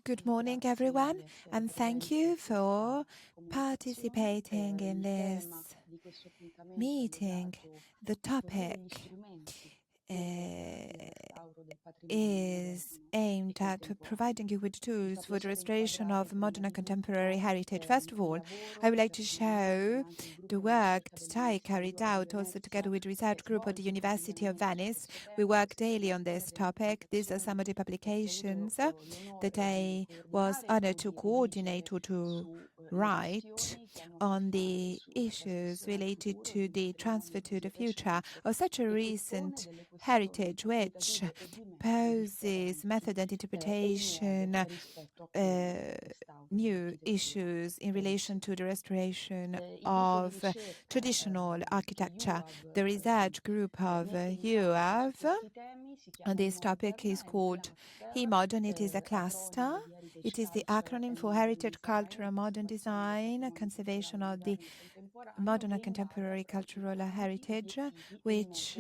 Good morning, everyone, and thank you for participating in this meeting. The topic is aimed at providing you with tools for the restoration of modern and contemporary heritage. First of all, I would like to show the work that I carried out also together with the research group at the University of Venice. We work daily on this topic. These are some of the publications that I was honored to coordinate or to write on the issues related to the transfer to the future of such a recent heritage which poses method and interpretation new issues in relation to the restoration of traditional architecture. The research group of UAV on this topic is called Modern. It is a cluster. It is the acronym for Heritage, Culture, and Modern Design, conservation of the modern and contemporary cultural heritage, which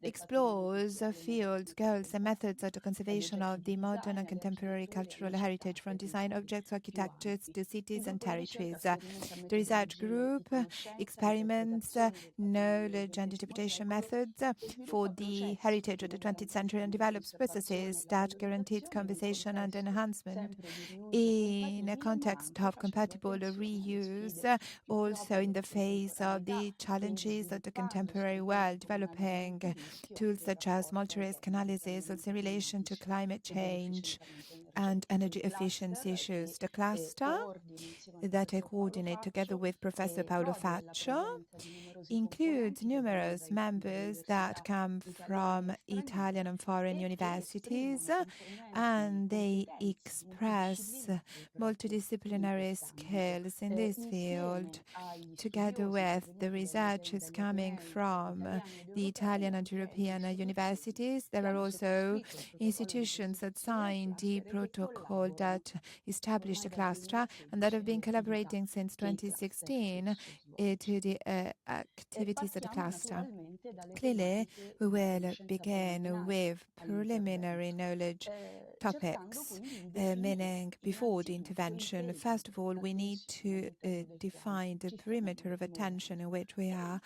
explores fields, goals, and methods of the conservation of the modern and contemporary cultural heritage, from design objects, architectures to cities and territories. The research group experiments knowledge and interpretation methods for the heritage of the 20th century and develops processes that guarantee its conservation and enhancement in a context of compatible reuse, also in the face of the challenges of the contemporary world, developing tools such as multi-risk analysis, also in relation to climate change and energy efficiency issues. The cluster that I coordinate together with Professor Paolo Faccio includes numerous members that come from Italian and foreign universities, and they express multidisciplinary skills in this field, together with the researchers coming from the Italian and European universities. There are also institutions that signed the protocol that established the cluster and that have been collaborating since 2016 to the activities of the cluster. Clearly, we will begin with preliminary knowledge topics, meaning before the intervention. First of all, we need to define the perimeter of attention in which we are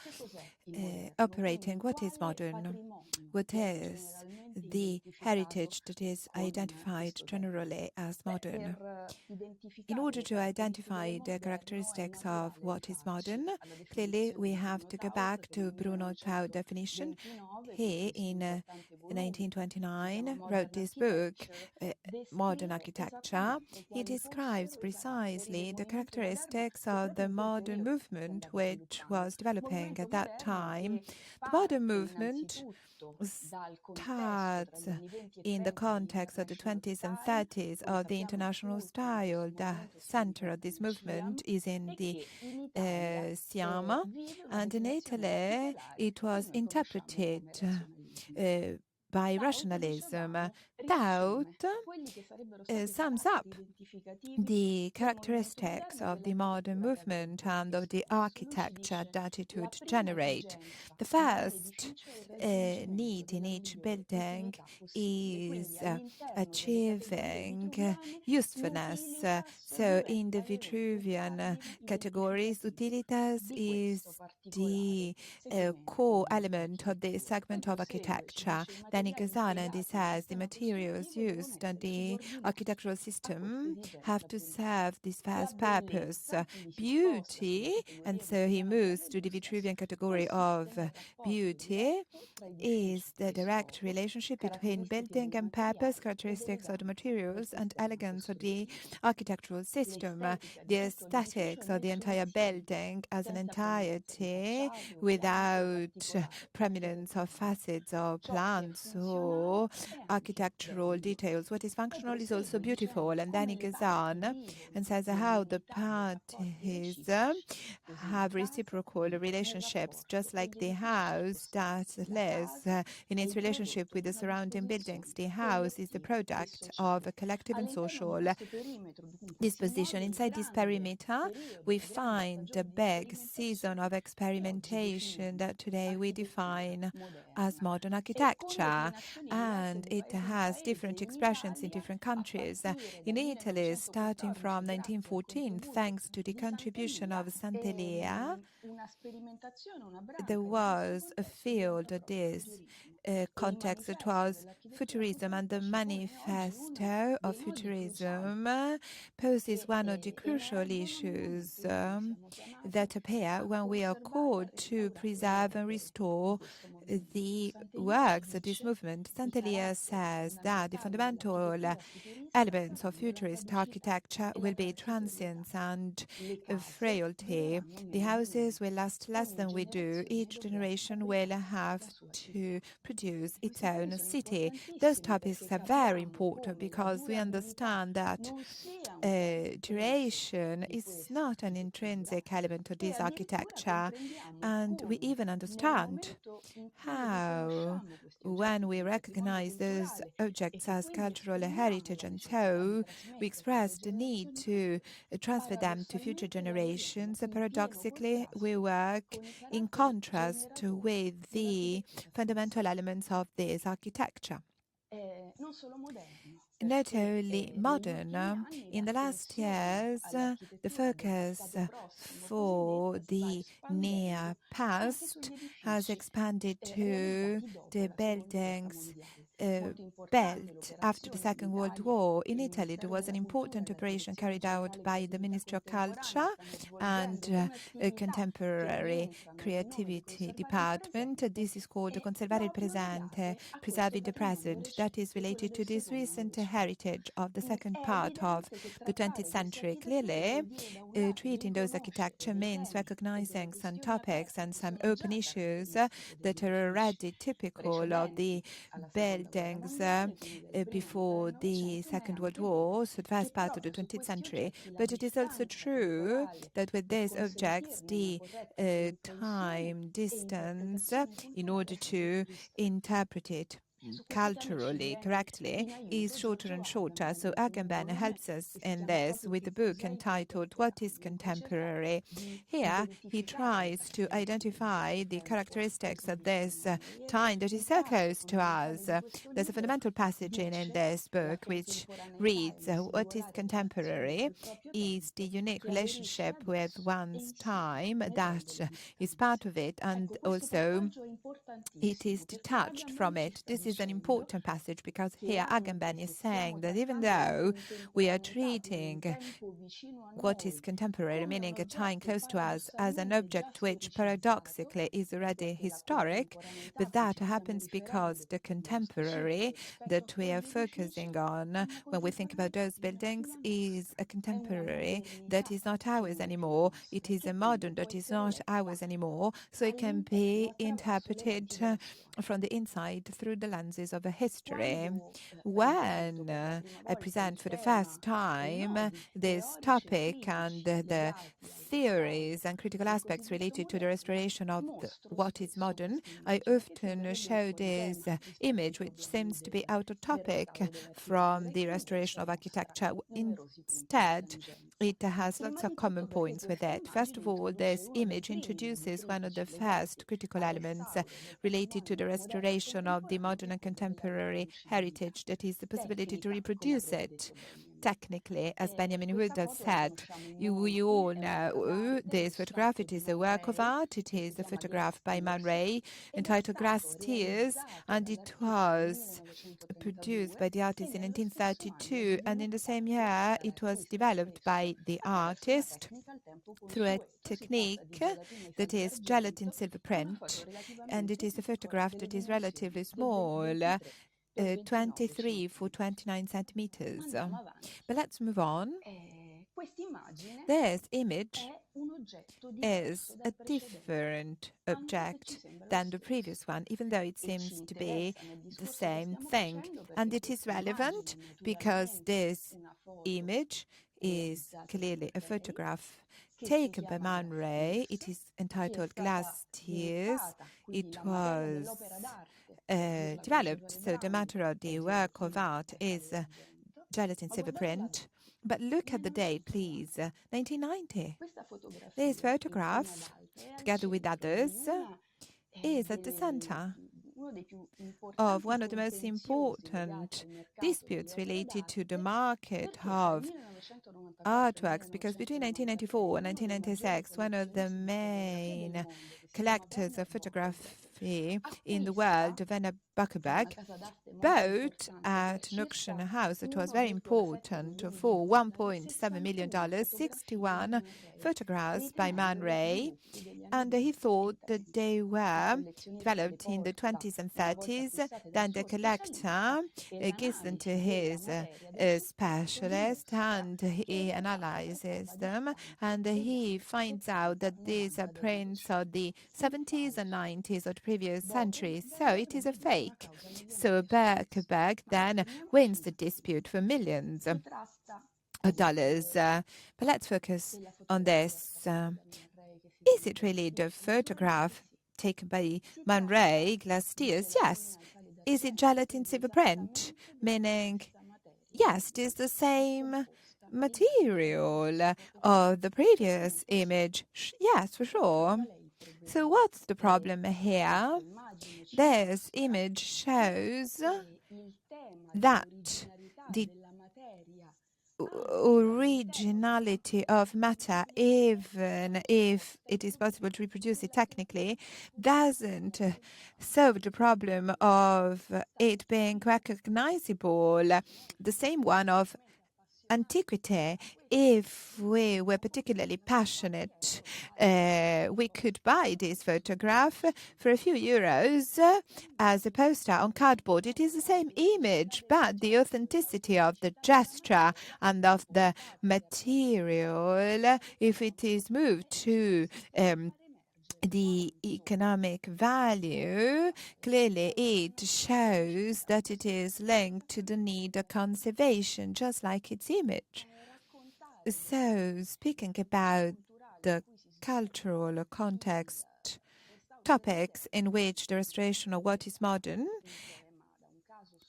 operating. What is modern? What is the heritage that is identified generally as modern? In order to identify the characteristics of what is modern, clearly we have to go back to Bruno Tau's definition. He, in 1929, wrote this book, Modern Architecture. He describes precisely the characteristics of the modern movement which was developing at that time. The modern movement starts in the context of the 20s and 30s of the international style. The center of this movement is in the Siama, and in Italy it was interpreted by rationalism. Tao sums up the characteristics of the modern movement and of the architecture that it would generate. The first need in each building is achieving usefulness. So in the Vitruvian categories, utilitas is the core element of this segment of architecture. Then it goes on and it says the materials used and the architectural system have to serve this first purpose, beauty, and so he moves to the Vitruvian category of beauty is the direct relationship between building and purpose, characteristics of the materials, and elegance of the architectural system, the aesthetics of the entire building as an entirety without prominence of facets or plants or architectural details. What is functional is also beautiful. And then he goes on and says how the parties have reciprocal relationships, just like the house that lives in its relationship with the surrounding buildings. The house is the product of a collective and social disposition. Inside this perimeter, we find the big season of experimentation that today we define as modern architecture. architecture, and it has different expressions in different countries. In Italy, starting from 1914, thanks to the contribution of Sant'Elia, there was a field of this context. It was futurism, and the manifesto of futurism poses one of the crucial issues that appear when we are called to preserve and restore the works of this movement. Sant'Elia says that the fundamental elements of futurist architecture will be transience and frailty. The houses will last less than we do. Each generation will have to produce its own city. Those topics are very important because we understand that duration is not an intrinsic element of this architecture, and we even understand how, when we recognize those objects as cultural heritage, and so we express the need to transfer them to future generations, paradoxically, we work in contrast with the fundamental elements of this architecture. Not only modern, in the last years, the focus for the near past has expanded to the buildings built after the Second World War. In Italy, there was an important operation carried out by the Ministry of Culture and Contemporary Creativity Department. This is called Conservare il Presente, Preserving the Present. That is related to this recent heritage of the second part of the 20th century. Clearly, treating those architecture means recognizing some topics and some open issues that are already typical of the buildings before the Second World War, so the first part of the 20th century. But it is also true that with these objects, the time distance in order to interpret it culturally correctly is shorter and shorter. So Agamben helps us in this with a book entitled What is Contemporary? Here he tries to identify the characteristics of this time that is so close to us. There's a fundamental passage in this book which reads, what is contemporary is the unique relationship with one's time that is part of it, and also it is detached from it. This is an important passage because here Agamben is saying that even though we are treating what is contemporary, meaning a time close to us, as an object which paradoxically is already historic, but that happens because the contemporary that we are focusing on when we think about those buildings is a contemporary that is not ours anymore. It is a modern that is not ours anymore. So it can be interpreted from the inside through the lenses of a history. When I present for the first time this topic and the theories and critical aspects related to the restoration of what is modern, I often show this image which seems to be out of topic from the restoration of architecture. Instead, it has lots of common points with it. First of all, this image introduces one of the first critical elements related to the restoration of the modern and contemporary heritage, that is the possibility to reproduce it technically, as Benjamin Wood has said. We all know this photograph. It is a work of art. It is a photograph by Man Ray entitled Grass Tears, and it was produced by the artist in 1932, and in the same year it was developed by the artist through a technique that is gelatin silver print, and it is a photograph that is relatively small, 23 for 29 centimeters. But let's move on. This image is a different object than the previous one, even though it seems to be the same thing. And it is relevant because this image is clearly a photograph taken by Man Ray. It is entitled Glass Tears. It was developed, so the matter of the work of art is gelatin silver print. But look at the date, please, 1990. This photograph, together with others, is at the center of one of the most important disputes related to the market of artworks, because between 1994 and 1996, one of the main collectors of photography in the world, Werner Buckeberg, bought at an auction house that was very important for $1.7 million, 61 photographs by Man Ray, and he thought that they were developed in the 20s and 30s. Then the collector gives them to his specialist, and he analyzes them, and he finds out that these are prints of the 70s and 90s of the previous century, so it is a fake. So Buckeberg then wins the dispute for millions of dollars. But let's focus on this. Is it really the photograph taken by Man Ray last year? Yes. Is it gelatin silver print? Meaning, yes, it is the same material of the previous image. Yes, for sure. So what's the problem here? This image shows that the originality of matter, even if it is possible to reproduce it technically, doesn't solve the problem of it being recognizable, the same one of antiquity. If we were particularly passionate, we could buy this photograph for a few euros as a poster on cardboard. It is the same image, but the authenticity of the gesture and of the material, if it is moved to the economic value, clearly it shows that it is linked to the need of conservation, just like its image. So, speaking about the cultural context topics in which the restoration of what is modern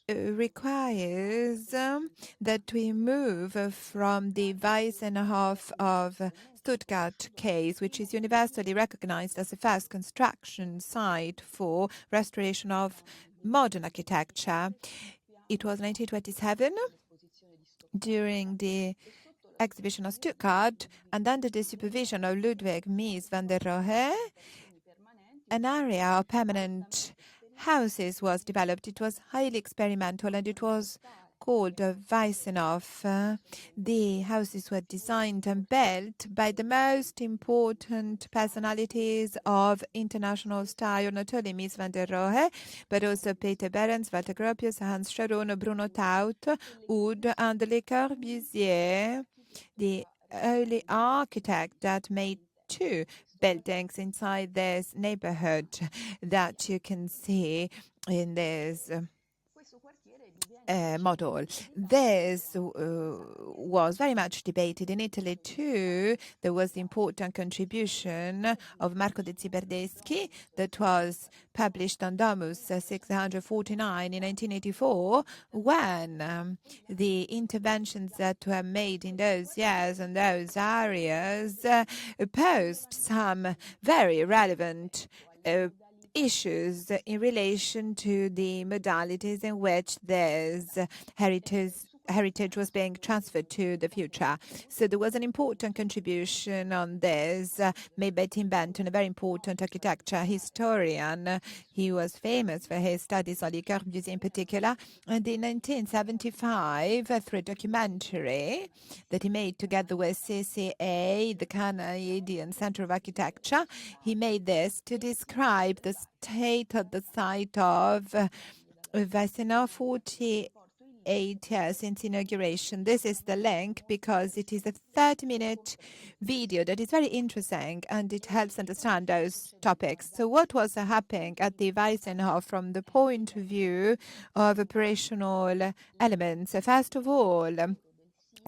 requires that we move from the Weissenhof of Stuttgart case, which is universally recognized as the first construction site for restoration of modern architecture. It was 1927 during the exhibition of Stuttgart, and under the supervision of Ludwig Mies van der Rohe, an area of permanent houses was developed. It was highly experimental, and it was called Weissenhof. The houses were designed and built by the most important personalities of international style, not only Mies van der Rohe, but also Peter Behrens, Walter Gropius, Hans Scharoun, Bruno Taut, Oud, and Le Corbusier, the early architect that made two buildings inside this neighborhood that you can see in this model. This was very much debated in Italy too. There was the important contribution of Marco de Ziberdeschi that was published on Domus 649 in 1984, when the interventions that were made in those years and those areas posed some very relevant issues in relation to the modalities in which this heritage was being transferred to the future. So there was an important contribution on this made by Tim Benton, a very important architecture historian. He was famous for his studies on Le Corbusier in particular. And in 1975, through a documentary that he made together with CCA, the Canadian Center of Architecture, he made this to describe the state of the site of Weissenhof 48 years since inauguration. This is the link because it is a 30-minute video that is very interesting and it helps understand those topics. So what was happening at the Weissenhof from the point of view of operational elements? First of all,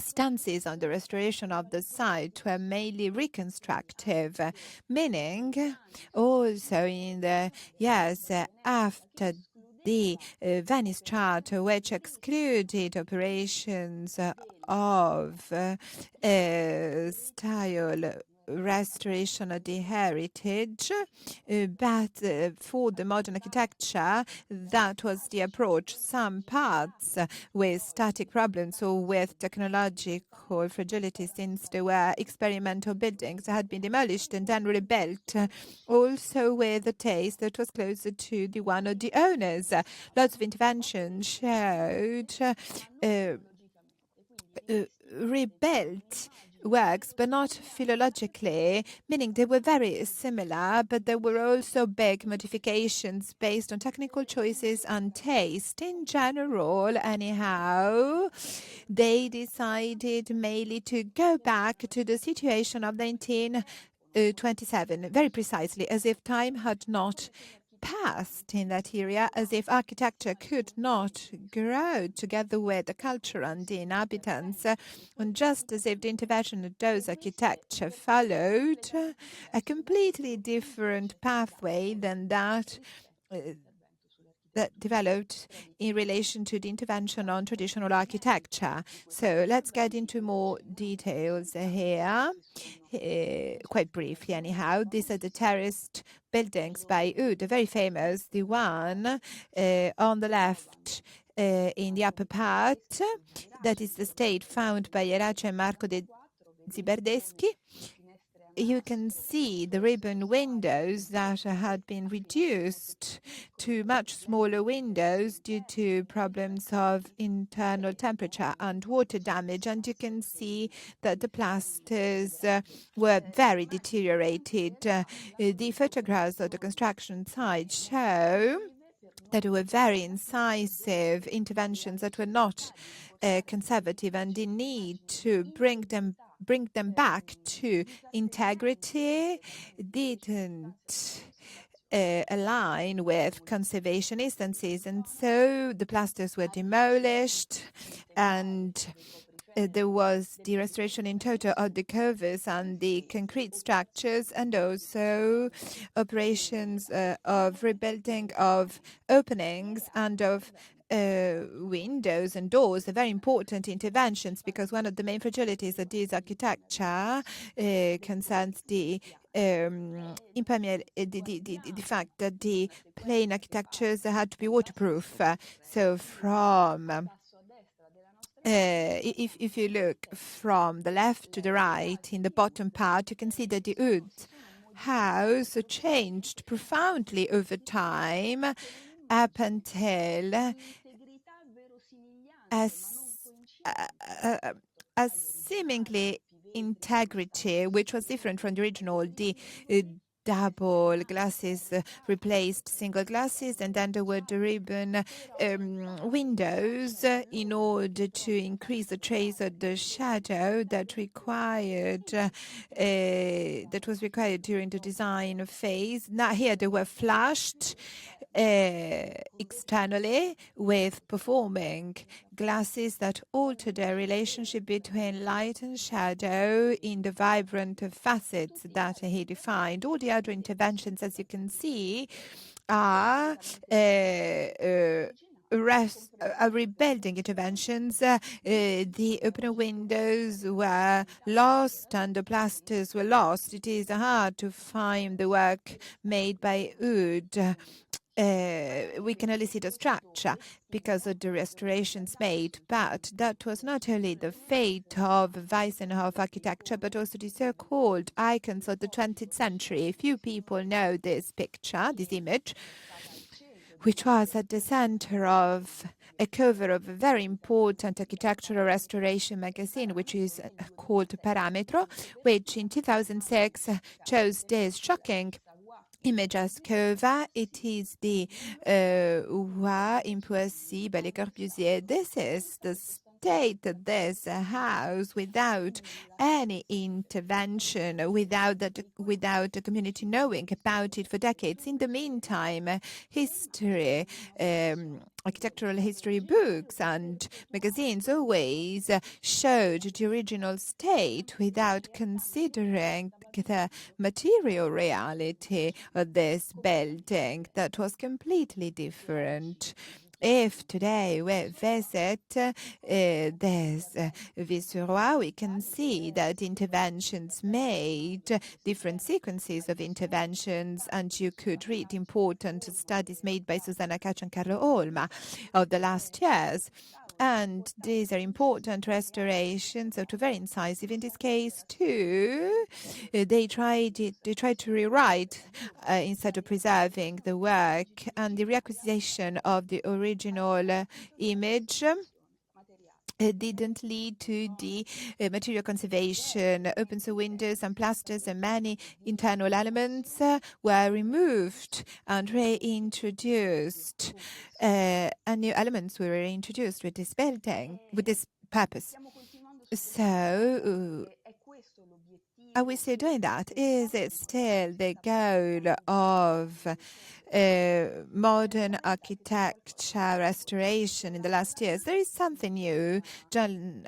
stances on the restoration of the site were mainly reconstructive, meaning also in the years after the Venice Charter, which excluded operations of style restoration of the heritage, but for the modern architecture, that was the approach. Some parts with static problems or with technological fragility, since they were experimental buildings, had been demolished and then rebuilt, also with a taste that was closer to the one of the owners. Lots of interventions showed rebuilt works, but not philologically, meaning they were very similar, but there were also big modifications based on technical choices and taste. In general, anyhow, they decided mainly to go back to the situation of 1927, very precisely, as if time had not passed in that area, as if architecture could not grow together with the culture and the inhabitants, and just as if the intervention of those architecture followed a completely different pathway than that that developed in relation to the intervention on traditional architecture. So let's get into more details here, quite briefly anyhow. These are the terraced buildings by Oud, very famous. The one on the left in the upper part, that is the state found by Erace and Marco de Zibardeschi. You can see the ribbon windows that had been reduced to much smaller windows due to problems of internal temperature and water damage. And you can see that the plasters were very deteriorated. The photographs of the construction site show that were very incisive interventions that were not conservative, and the need to bring them back to integrity didn't align with conservation instances, and so the plasters were demolished, and there was the restoration in total of the covers and the concrete structures, and also operations of rebuilding of openings and of windows and doors. Are very important interventions, because one of the main fragilities of this architecture concerns the the fact that the plain architectures had to be waterproof. So from if you look from the left to the right in the bottom part, you can see that the Oud house changed profoundly over time up until a seemingly integrity, which was different from the original. The double glasses replaced single glasses, and then there were the ribbon windows in order to increase the trace of the shadow that was required during the design phase. Now here they were flushed externally with performing glasses that altered the relationship between light and shadow in the vibrant facets that he defined. All the other interventions, as you can see, are rebuilding interventions. The open windows were lost and the plasters were lost. It is hard to find the work made by Oud. We can only see the structure because of the restorations made, but that was not only the fate of Weissenhof architecture, but also the so-called icons of the 20th century. Few people know this picture, this image, which was at the center of a cover of a very important architectural restoration magazine, which is called Parametro, which in 2006 chose this shocking image as cover. It is the Roi in Poissy by Le Corbusier. This is the state of this house without any intervention, without the community knowing about it for decades. In the meantime, history, architectural history books and magazines always showed the original state without considering the material reality of this building that was completely different. if today we visit this Viceroy, we can see that interventions made, different sequences of interventions, and you could read important studies made by Susanna Caccia and Carlo Olma of the last years. And these are important restorations, so very incisive in this case too. They tried to rewrite instead of preserving the work, and the reacquisition of the original image didn't lead to the material conservation. Open so windows and plasters and many internal elements were removed and reintroduced. And new elements were reintroduced with this building, with this purpose. So, are we still doing that? Is it still the goal of modern architecture restoration in the last years? There is something new. John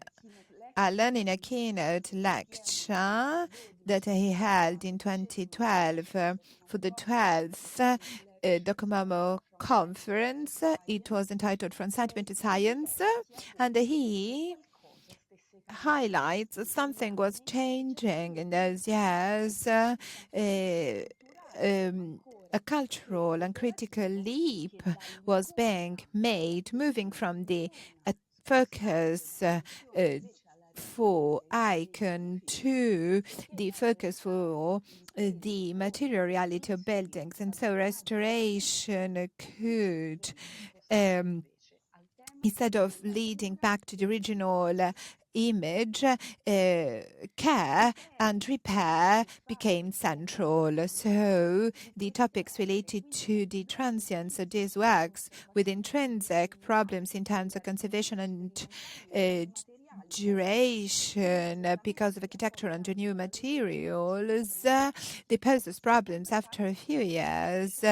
Allen, in a keynote lecture that he held in 2012 for the 12th Docomomo conference, it was entitled From Sentiment to Science, and he highlights something was changing in those years. A cultural and critical leap was being made, moving from the focus for icon to the focus for the material reality of buildings. And so restoration could, instead of leading back to the original image, care and repair became central. So the topics related to the transience of these works with intrinsic problems in terms of conservation and duration because of architecture and new materials, they poses problems after a few years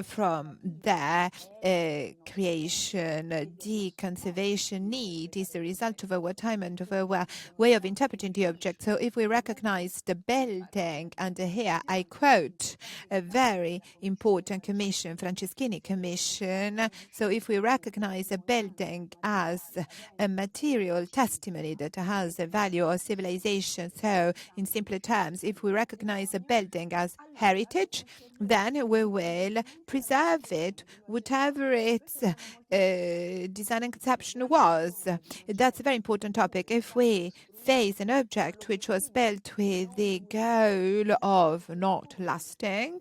from their creation. The conservation need is the result of our time and of our way of interpreting the object. So if we recognize the building, and here I quote a very important commission, Franceschini Commission, so if we recognize a building as a material testimony that has a value of civilization, so in simpler terms, if we recognize a building as heritage, then we will preserve it, whatever its design and conception was. That's a very important topic. If we face an object which was built with the goal of not lasting,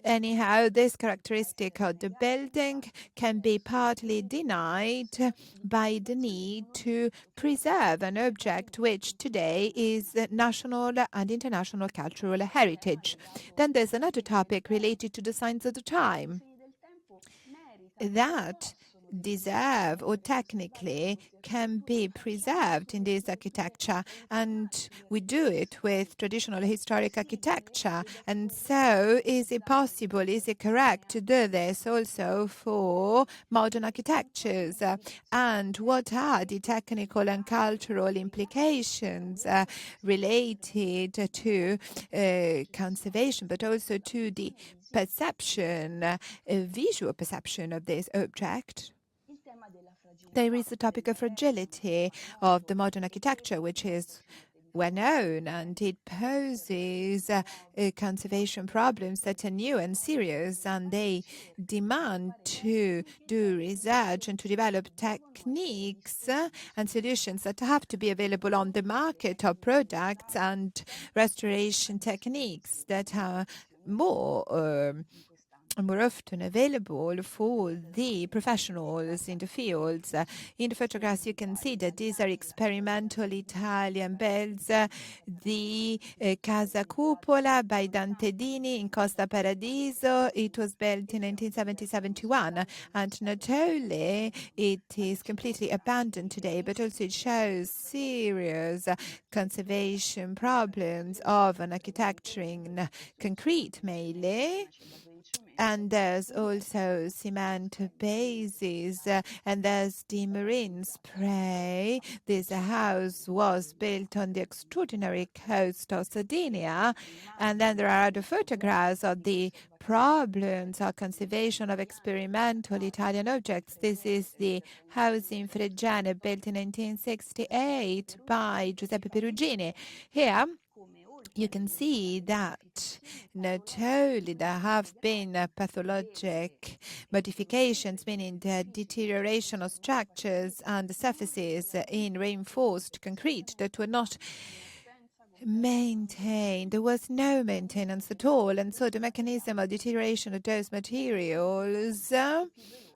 anyhow, this characteristic of the building can be partly denied by the need to preserve an object which today is national and international cultural heritage. Then there's another topic related to the signs of the time that deserve or technically can be preserved in this architecture, and we do it with traditional historic architecture. And so is it possible, is it correct to do this also for modern architectures? And what are the technical and cultural implications related to conservation, but also to the perception, visual perception of this object? There is the topic of fragility of the modern architecture, which is well known, and it poses conservation problems that are new and serious, and they demand to do research and to develop techniques and solutions that have to be available on the market of products and restoration techniques that are more often available for the professionals in the fields. In the photographs, you can see that these are experimental Italian builds. The Casa Cupola by Dante Dini in Costa Paradiso. It was built in 1970-71, and not only it is completely abandoned today, but also it shows serious conservation problems of an architecture in concrete mainly. And there's also cement bases, and there's the marine spray. This house was built on the extraordinary coast of Sardinia. And then there are other photographs of the problems of conservation of experimental Italian objects. This is the house in Fregene, built in 1968 by Giuseppe Perugini. Here, you can see that not only there have been pathologic modifications, meaning the deterioration of structures and surfaces in reinforced concrete that were not maintained. There was no maintenance at all, and so the mechanism of deterioration of those materials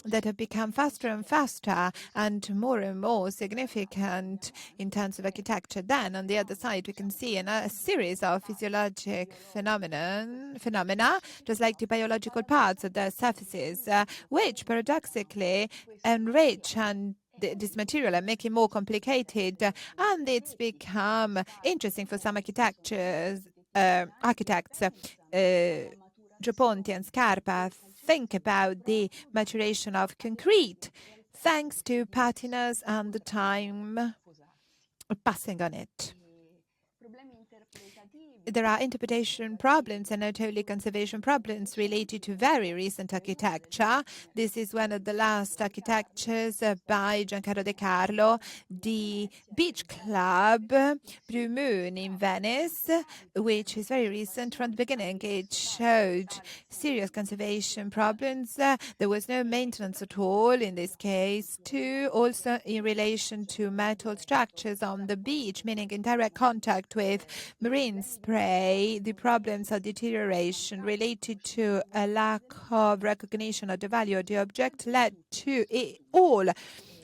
that have become faster and faster and more significant in terms of architecture. Then on the other side we can see a series of physiologic phenomena, just like the biological parts of the surfaces, which paradoxically enrich and this material and make it more complicated, and it's become interesting for some architects. Gioponti and Scarpa think about the maturation of concrete thanks to patinas and the time passing on it. There are interpretation problems and not only conservation problems related to very recent architecture. This is one of the last architectures by Giancarlo De Carlo, the beach club Blue Moon in Venice, which is very recent. From the beginning, it showed serious conservation problems. There was no maintenance at all in this case, too. Also in relation to metal structures on the beach, meaning in direct contact with marine spray, the problems of deterioration related to a lack of recognition of the value of the object led to all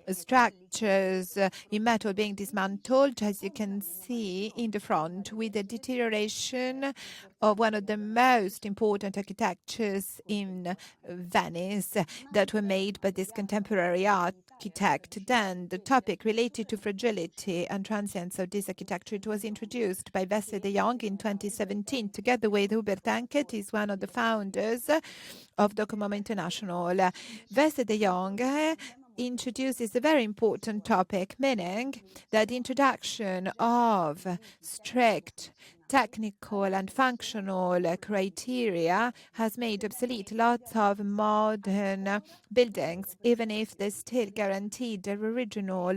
structures in metal being dismantled, as you can see in the front, with the deterioration of one of the most important architectures in Venice that were made by this contemporary architect. Then the topic related to fragility and transience of this architecture, it was introduced by Veste de Jong in 2017, together with Hubert Tankett. He's one of the founders of Docomomo International. Veste de Jong introduces a very important topic, meaning that the introduction of strict technical and functional criteria has made obsolete lots of modern buildings, even if they still guaranteed their original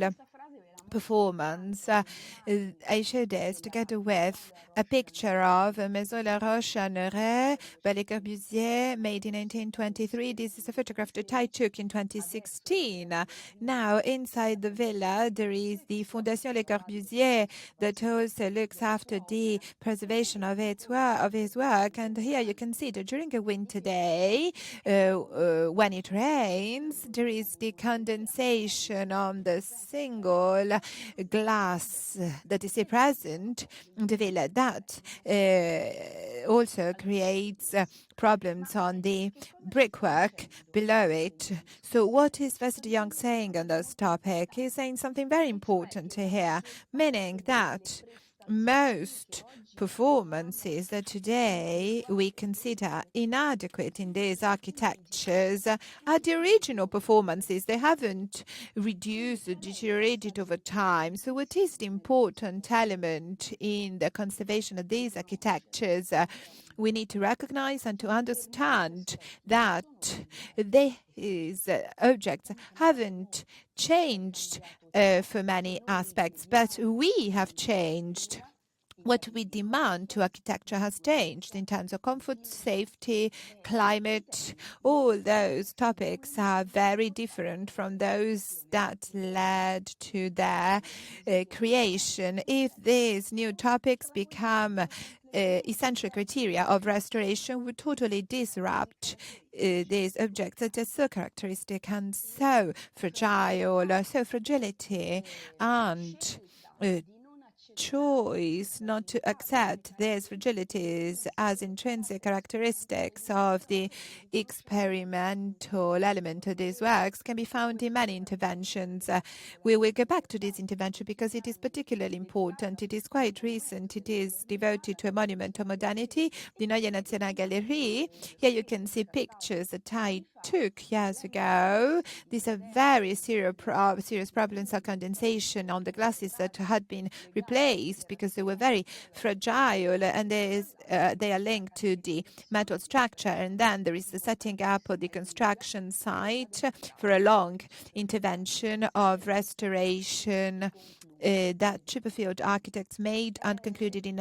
performance. I show this together with a picture of Maison La Roche-Anneret by Le Corbusier, made in 1923. This is a photograph that I took in 2016. Now, inside the villa, there is the Fondation Le Corbusier that also looks after the preservation of his work. And here you can see that during a winter day, when it rains, there is the condensation on the single glass that is present in the villa. That also creates problems on the brickwork below it. So what is Veste de Jong saying on this topic? He's saying something very important here, meaning that most performances that today we consider inadequate in these architectures are the original performances. They haven't reduced or deteriorated over time. So what is the important element in the conservation of these architectures? We need to recognize and to understand that these objects haven't changed for many aspects, but we have changed. What we demand to architecture has changed in terms of comfort, safety, climate. All those topics are very different from those that led to their creation. If these new topics become essential criteria of restoration, would totally disrupt these objects that are so characteristic and so fragile, so fragility and choice not to accept these fragilities as intrinsic characteristics of the experimental element of these works can be found in many interventions. We will go back to this intervention because it is particularly important. It is quite recent. It is devoted to a monument of modernity, the Neue Nationalgalerie. Here you can see pictures that I took years ago. These are very serious problems of condensation on the glasses that had been replaced because they were very fragile, and they are linked to the metal structure. And then there is the setting up of the construction site for a long intervention of restoration that Chipperfield architects made and concluded in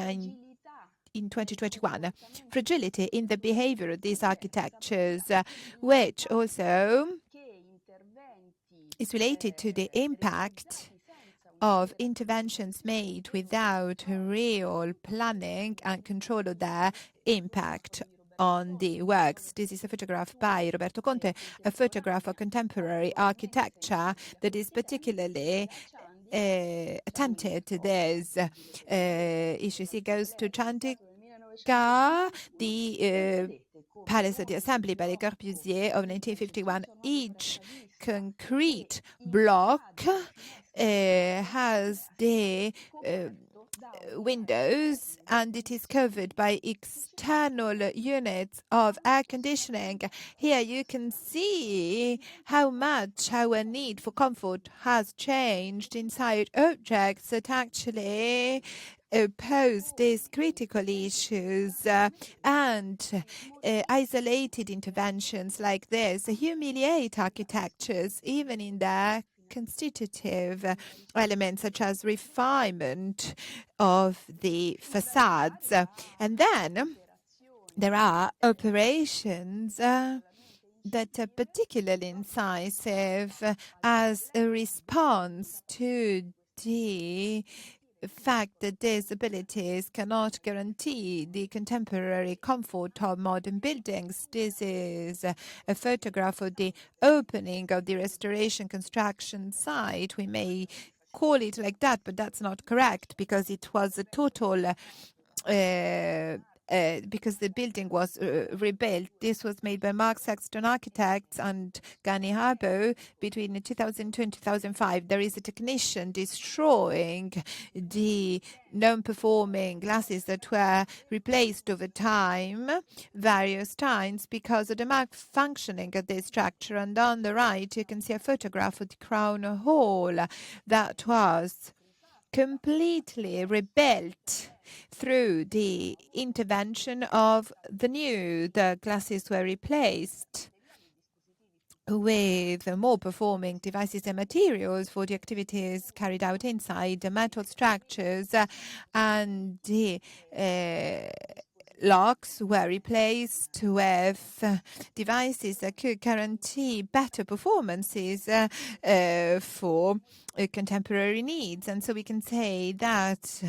2021. Fragility in the behavior of these architectures, which also is related to the impact of interventions made without real planning and control of their impact on the works. This is a photograph by Roberto Conte, a photograph of contemporary architecture that is particularly attentive to these issues. It goes to Chandigarh, the Palace of the Assembly by Le Corbusier of 1951. Each concrete block has the windows, and it is covered by external units of air conditioning. Here you can see how much our need for comfort has changed inside objects that actually pose these critical issues, and isolated interventions like this humiliate architectures, even in their constitutive elements such as refinement of the facades. And then there are operations that are particularly incisive as a response to the fact that these abilities cannot guarantee the contemporary comfort of modern buildings. This is a photograph of the opening of the restoration construction site. We may call it like that, but that's not correct because it was a total because the building was rebuilt. This was made by Mark Sexton Architects and Gani Harbo between 2002 and 2005. There is a technician destroying the non-performing glasses that were replaced over time, various times, because of the malfunctioning of the structure. And on the right, you can see a photograph of the Crown Hall that was completely rebuilt through the intervention of the new. The glasses were replaced with more performing devices and materials for the activities carried out inside the metal structures, and the locks were replaced with devices that could guarantee better performances for contemporary needs. And so we can say that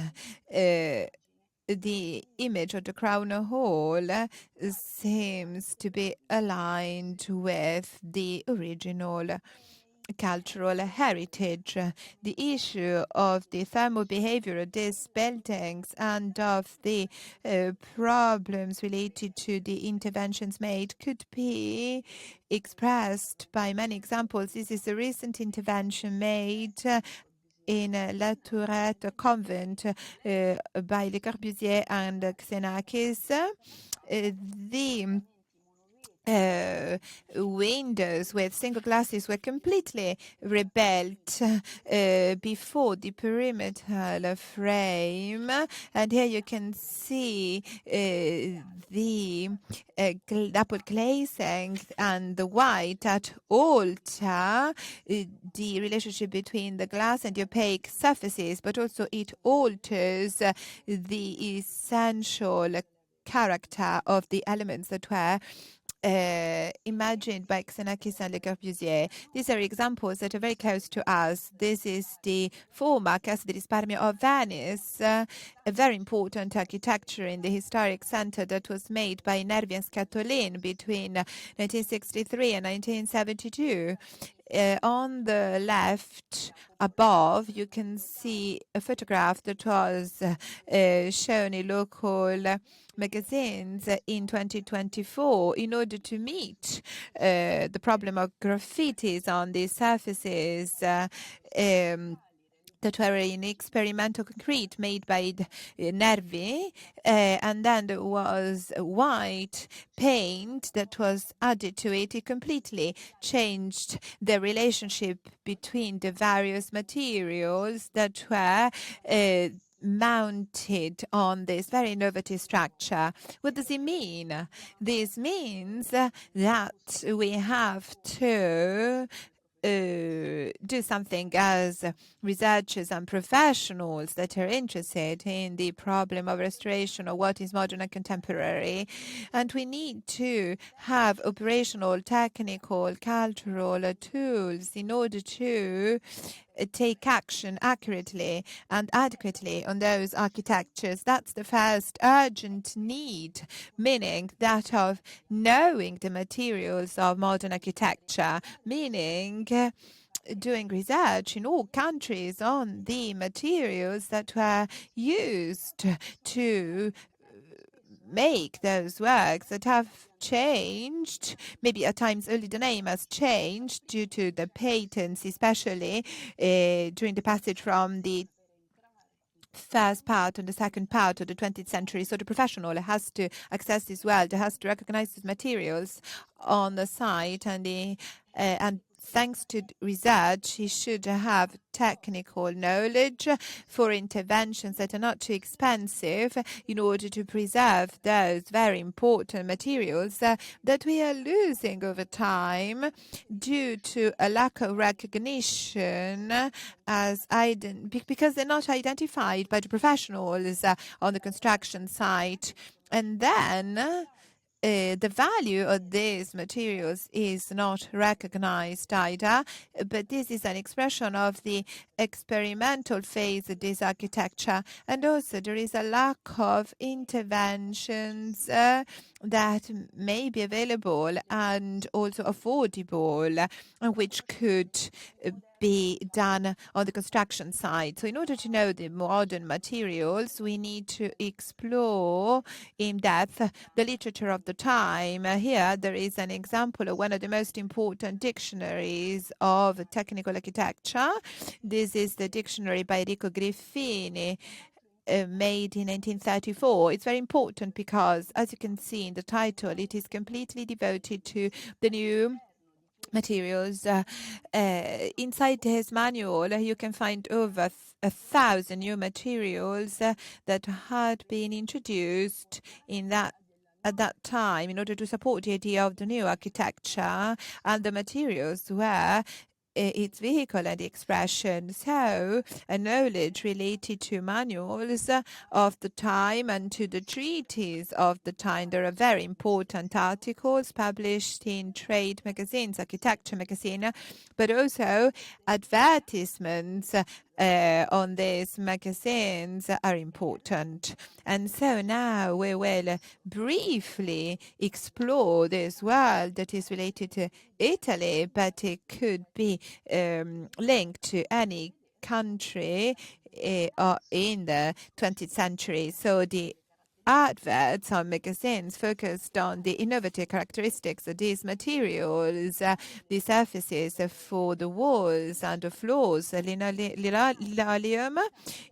the image of the Crown Hall seems to be aligned with the original cultural heritage. The issue of the thermal behavior of these buildings and of the problems related to the interventions made could be expressed by many examples. This is a recent intervention made in La Tourette convent by Le Corbusier and Xenakis. The windows with single glasses were completely rebuilt before the perimeter frame, and here you can see the double glazing and the white that alter the relationship between the glass and the opaque surfaces, but also it alters the essential character of the elements that were imagined by Xenakis and Le Corbusier. These are examples that are very close to us. This is the former Casa di Risparmio of Venice, a very important architecture in the historic center that was made by Nervi and Scatolin between 1963 and 1972. On the left above, you can see a photograph that was shown in local magazines in 2024 in order to meet the problem of graffitis on these surfaces that were in experimental concrete made by Nervi, and then there was white paint that was added to it. It completely changed the relationship between the various materials that were mounted on this very innovative structure. What does it mean? This means that we have to do something as researchers and professionals that are interested in the problem of restoration of what is modern and contemporary. And we need to have operational, technical, cultural tools in order to take action accurately and adequately on those architectures. That's the first urgent need, meaning that of knowing the materials of modern architecture, meaning doing research in all countries on the materials that were used to make those works that have changed. Maybe at times only the name has changed due to the patents, especially during the passage from the first part and the second part of the 20th century. So the professional has to access this world, has to recognize these materials on the site, and thanks to research, he should have technical knowledge for interventions that are not too expensive in order to preserve those very important materials that we are losing over time due to a lack of recognition because they're not identified by the professionals on the construction site. And then the value of these materials is not recognized either, but this is an expression of the experimental phase of this architecture. And also there is a lack of interventions that may be available and also affordable, which could be done on the construction side. So in order to know the modern materials, we need to explore in depth the literature of the time. Here there is an example of one of the most important dictionaries of technical architecture. This is the dictionary by Enrico Griffini, made in 1934. It's very important because, as you can see in the title, it is completely devoted to the new materials. Inside his manual, you can find over 1,000 new materials that had been introduced at that time in order to support the idea of the new architecture, and the materials were its vehicle and expression. So a knowledge related to manuals of the time and to the treaties of the time. There are very important articles published in trade magazines, architecture magazine, but also advertisements on these magazines are important. And so now we will briefly explore this world that is related to Italy, but it could be linked to any country in the 20th century. So the adverts on magazines focused on the innovative characteristics of these materials, the surfaces for the walls and the floors. Linoleum,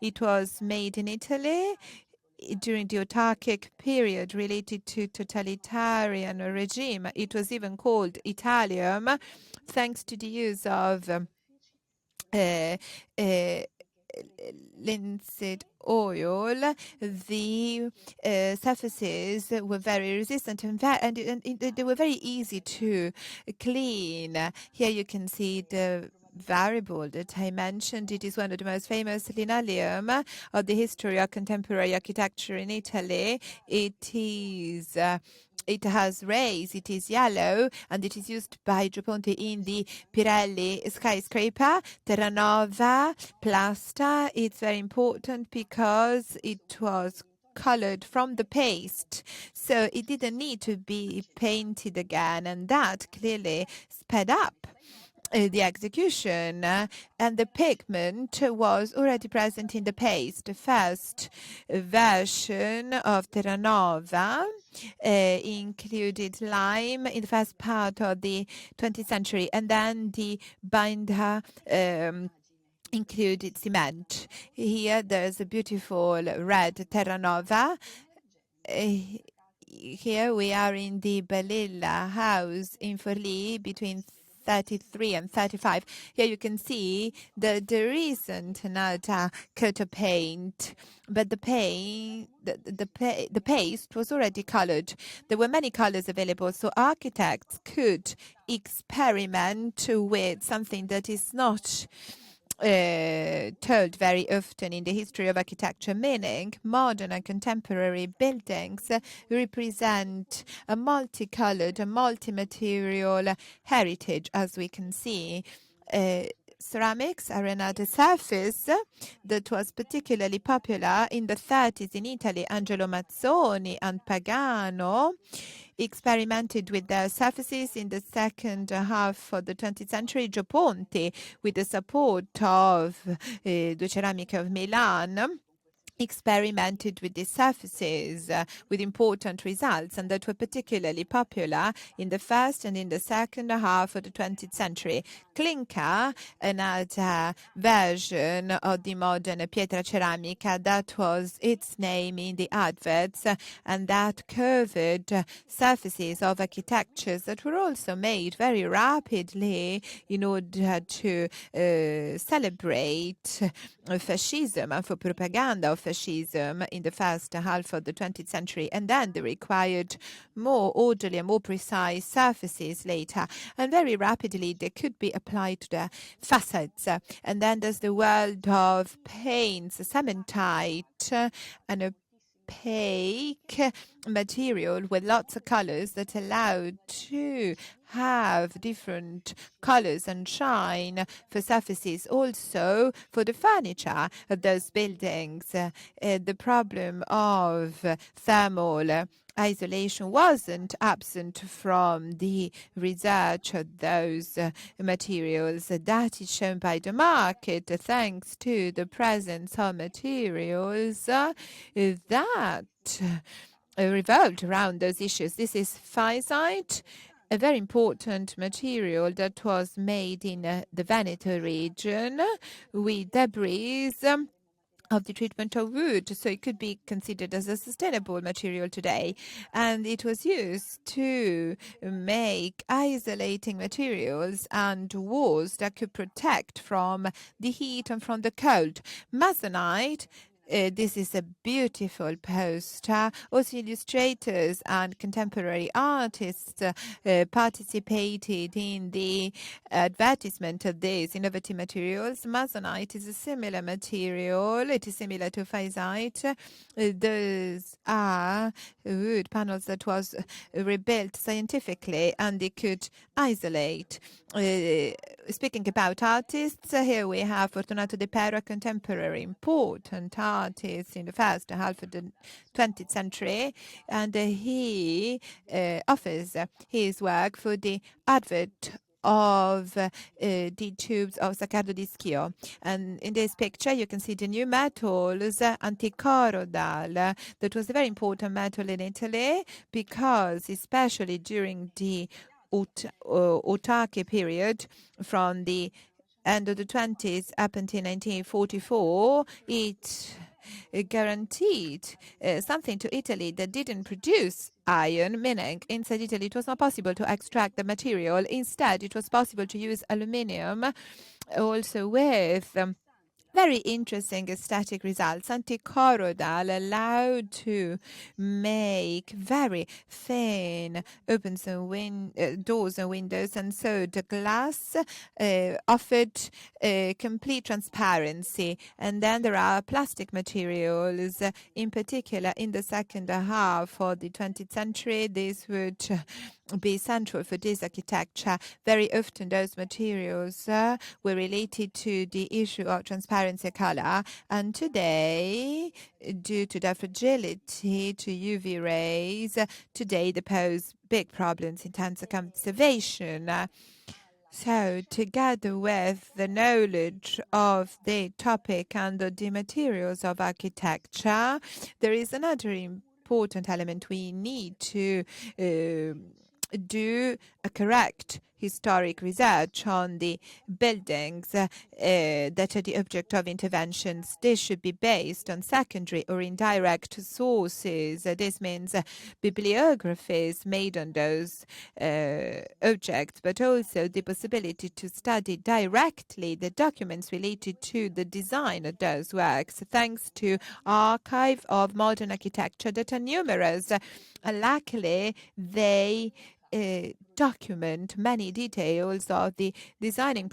it was made in Italy during the autarkic period related to totalitarian regime. It was even called Italium, thanks to the use of linseed oil. The surfaces were very resistant and they were very easy to clean. Here you can see the variable that I mentioned. It is one of the most famous linoleum of the history of contemporary architecture in Italy. It has rays, it is yellow, and it is used by Gioponte in the Pirelli skyscraper. Terranova plaster, it's very important because it was colored from the paste, so it didn't need to be painted again, and that clearly sped up the execution, and the pigment was already present in the paste. The first version of Terra Nova included lime in the first part of the 20th century, and then the binder included cement. Here there's a beautiful red Terra Nova. Here we are in the Balilla house in Forlì between 33 and 35. Here you can see that there isn't another coat of paint, but the paste was already colored. There were many colors available, so architects could experiment with something that is not told very often in the history of architecture, meaning modern and contemporary buildings represent a multicolored, a multi-material heritage, as we can see. Ceramics are another surface that was particularly popular in the 30s in Italy. Angelo Mazzoni and Pagano experimented with their surfaces in the second half of the 20th century. Gio Ponti, with the support of Due Ceramiche of Milan, experimented with these surfaces with important results, and that were particularly popular in the first and in the second half of the 20th century. Clinker, another version of the modern pietra ceramica, that was its name in the adverts, and that covered surfaces of architectures that were also made very rapidly in order to celebrate fascism and for propaganda of fascism in the first half of the 20th century, and then they required more orderly and more precise surfaces later, and very rapidly they could be applied to the facades. And then there's the world of paints, cementite, and opaque material with lots of colors that allowed to have different colors and shine for surfaces, also for the furniture of those buildings. The problem of thermal isolation wasn't absent from the research of those materials. That is shown by the market thanks to the presence of materials that revolved around those issues. This is physite, a very important material that was made in the Veneto region with debris of the treatment of wood, so it could be considered as a sustainable material today. And it was used to make isolating materials and walls that could protect from the heat and from the cold. Masonite, this is a beautiful poster. Also, illustrators and contemporary artists participated in the advertisement of these innovative materials. Masonite is a similar material. It is similar to physite. Those are wood panels that was rebuilt scientifically, and they could isolate. Speaking about artists, here we have Fortunato De Pero, a contemporary important artist in the first half of the 20th century, and he offers his work for the advert of the tubes of Saccardo di Schio. And in this picture you can see the new metals, anticorodal. That was a very important metal in Italy because especially during the autarky period from the end of the 20s up until 1944, it guaranteed something to Italy that didn't produce iron, meaning inside Italy it was not possible to extract the material. Instead, it was possible to use aluminium, also with very interesting aesthetic results. Anticorodal allowed to make very thin opens and doors and windows, and so the glass offered complete transparency. And then there are plastic materials, in particular in the second half of the 20th century. This would be central for this architecture. Very often those materials were related to the issue of transparency color, and today, due to their fragility to UV rays, today they pose big problems in terms of conservation. So, together with the knowledge of the topic and the materials of architecture, there is another important element. We need to do a correct historic research on the buildings that are the object of interventions. This should be based on secondary or indirect sources. This means bibliographies made on those objects, but also the possibility to study directly the documents related to the design of those works, thanks to archive of modern architecture that are numerous. Luckily, they document many details of the designing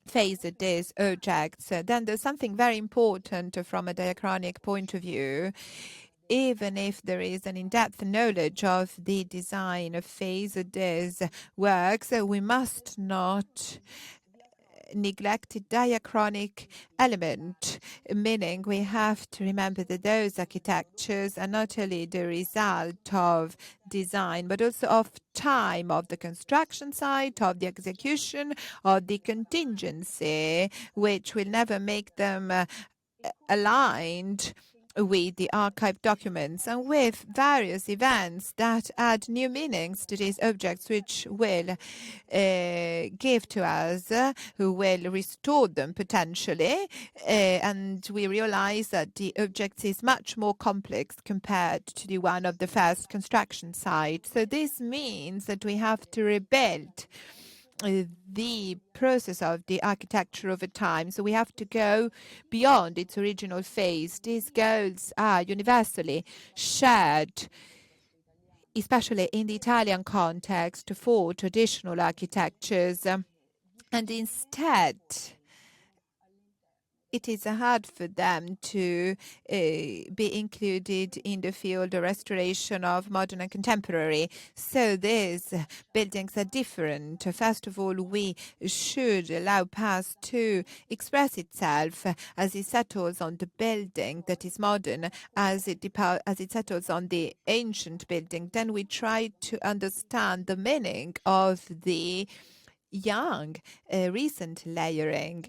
phase of these objects. Then there's something very important from a diachronic point of view. Even if there is an in-depth knowledge of the design phase of these works, we must not neglected diachronic element, meaning we have to remember that those architectures are not only the result of design, but also of time, of the construction site, of the execution, of the contingency, which will never make them aligned with the archived documents and with various events that add new meanings to these objects, which will give to us, who will restore them potentially. And we realize that the object is much more complex compared to the one of the first construction site. So this means that we have to rebuild the process of the architecture over time. So we have to go beyond its original phase. These goals are universally shared, especially in the Italian context, for traditional architectures. And instead, it is hard for them to be included in the field of restoration of modern and contemporary. So these buildings are different. First of all, we should allow past to express itself as it settles on the building that is modern, as it settles on the ancient building. Then we try to understand the meaning of the young, recent layering.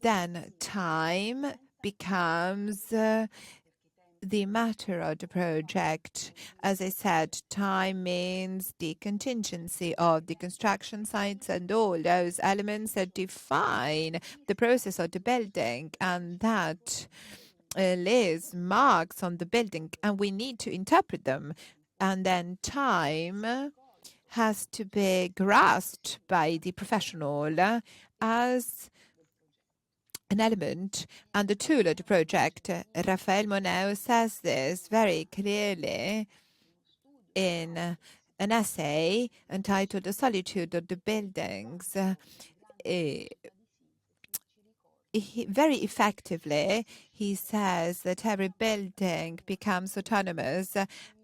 Then time becomes the matter of the project. As I said, time means the contingency of the construction sites and all those elements that define the process of the building, and that leaves marks on the building, and we need to interpret them. And then time has to be grasped by the professional as an element and the tool of the project. Raphael Moneo says this very clearly in an essay entitled The Solitude of the Buildings. Very effectively, he says that every building becomes autonomous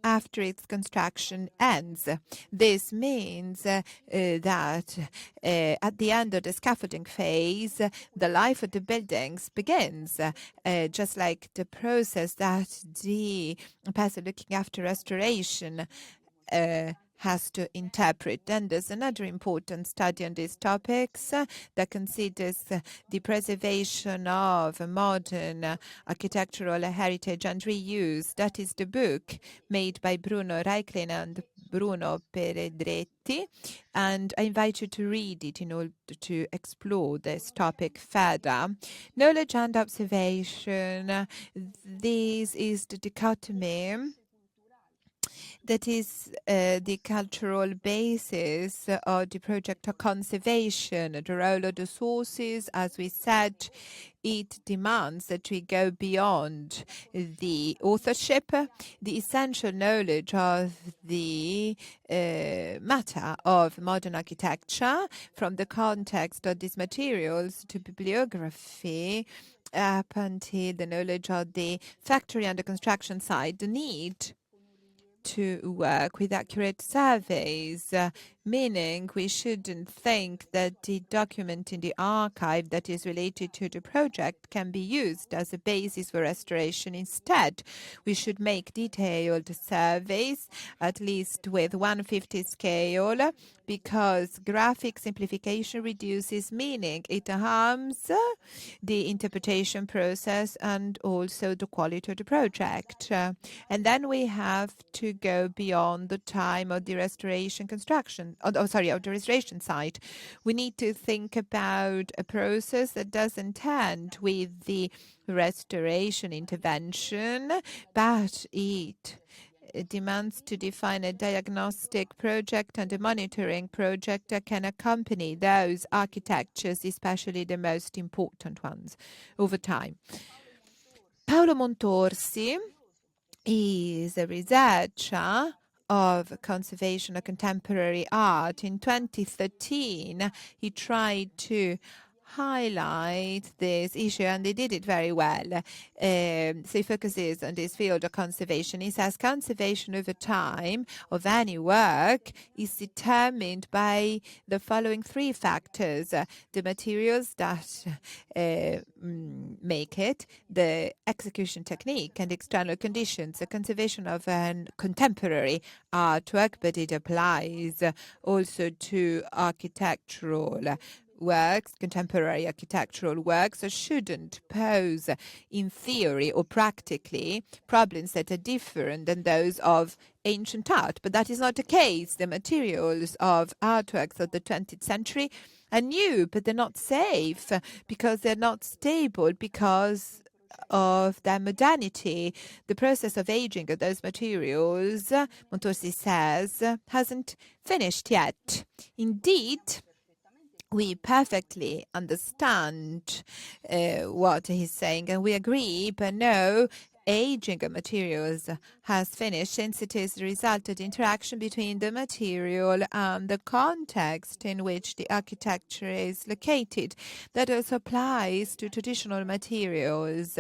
after its construction ends. This means that at the end of the scaffolding phase, the life of the buildings begins, just like the process that the person looking after restoration has to interpret. Then there's another important study on these topics that considers the preservation of modern architectural heritage and reuse. That is the book made by Bruno Reiklin and Bruno Peredretti, and I invite you to read it in order to explore this topic further. Knowledge and observation. This is the dichotomy that is the cultural basis of the project of conservation. The role of the sources, as we said, it demands that we go beyond the authorship, the essential knowledge of the matter of modern architecture, from the context of these materials to bibliography, up until the knowledge of the factory and the construction site. The need to work with accurate surveys meaning we shouldn't think that the document in the archive that is related to the project can be used as a basis for restoration. Instead, we should make detailed surveys, at least with 1/50 scale, because graphic simplification reduces meaning. It harms the interpretation process and also the quality of the project. And then we have to go beyond the time of the restoration construction, of the restoration site. We need to think about a process that doesn't end with the restoration intervention, but it demands to define a diagnostic project and a monitoring project that can accompany those architectures, especially the most important ones, over time. Paolo Montorsi is a researcher of conservation of contemporary art. In 2013, he tried to highlight this issue, and they did it very well. So he focuses on this field of conservation. He says conservation over time of any work is determined by the following three factors: the materials that make it, the execution technique, and external conditions. The conservation of a contemporary artwork, but it applies also to architectural works, contemporary architectural works, shouldn't pose, in theory or practically, problems that are different than those of ancient art. But that is not the case. The materials of artworks of the 20th century are new, but they're not safe because they're not stable because of their modernity. The process of aging of those materials, Montorsi says, hasn't finished yet. Indeed, we perfectly understand what he's saying, and we agree, but no, aging of materials has finished, since it is the result of the interaction between the material and the context in which the architecture is located. That also applies to traditional materials.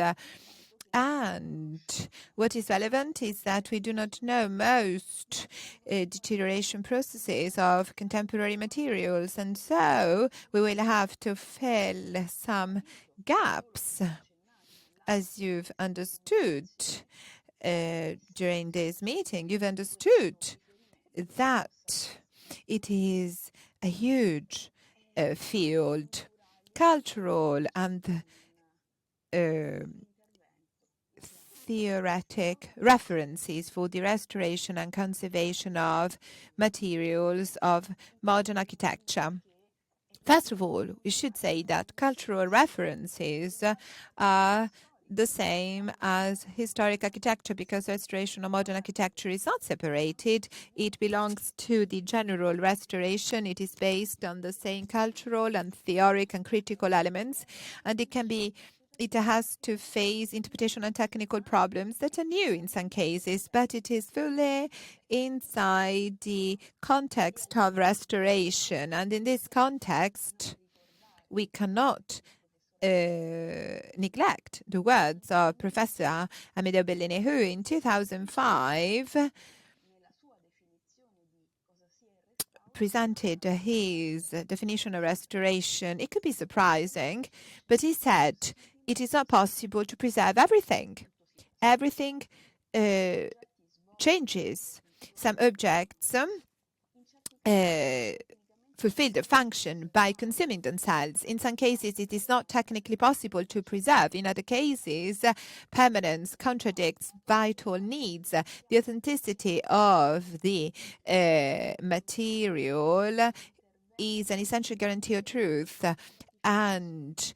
And what is relevant is that we do not know most deterioration processes of contemporary materials, and so we will have to fill some gaps. As you've understood during this meeting, you've understood that it is a huge field, cultural and theoretic references for the restoration and conservation of materials of modern architecture. First of all, we should say that cultural references are the same as historic architecture, because restoration of modern architecture is not separated. It belongs to the general restoration. It is based on the same cultural and theoric and critical elements, and it has to face interpretation and technical problems that are new in some cases, but it is fully inside the context of restoration. And in this context, we cannot neglect the words of Professor Amedeo Bellini, who in 2005 presented his definition of restoration. It could be surprising, but he said it is not possible to preserve everything. Everything changes. Some objects fulfill their function by consuming themselves. In some cases, it is not technically possible to preserve. In other cases, permanence contradicts vital needs. The authenticity of the material is an essential guarantee of truth, and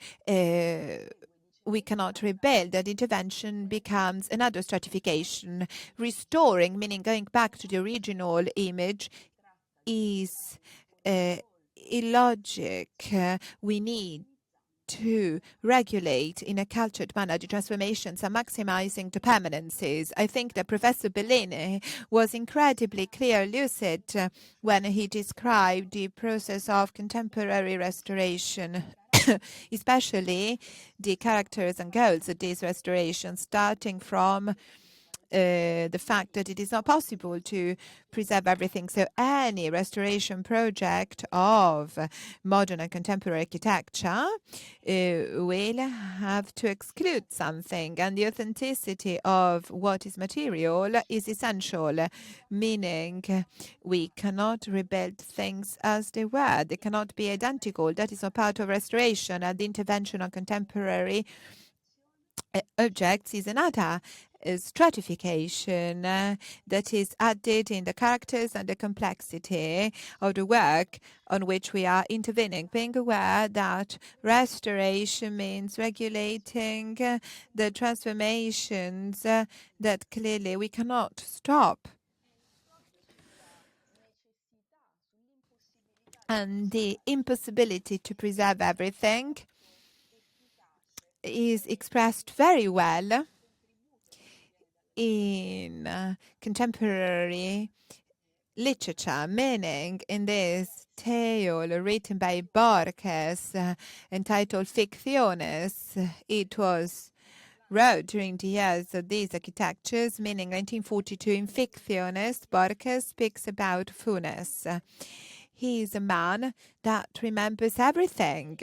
we cannot rebuild. That intervention becomes another stratification. Restoring, meaning going back to the original image, is illogic. We need to regulate in a cultured manner the transformations and maximizing the permanences. I think that Professor Bellini was incredibly clear, lucid, when he described the process of contemporary restoration, especially the characters and goals of this restoration, starting from the fact that it is not possible to preserve everything. So any restoration project of modern and contemporary architecture will have to exclude something, and the authenticity of what is material is essential, meaning we cannot rebuild things as they were. They cannot be identical. That is not part of restoration, and the intervention on contemporary objects is another stratification that is added in the characters and the complexity of the work on which we are intervening, being aware that restoration means regulating the transformations that clearly we cannot stop. And the impossibility to preserve everything is expressed very well in contemporary literature, meaning in this tale written by Borges entitled Ficciones. It was wrote during the years of these architectures, meaning 1942. In Ficciones, Borges speaks about Funes. He is a man that remembers everything.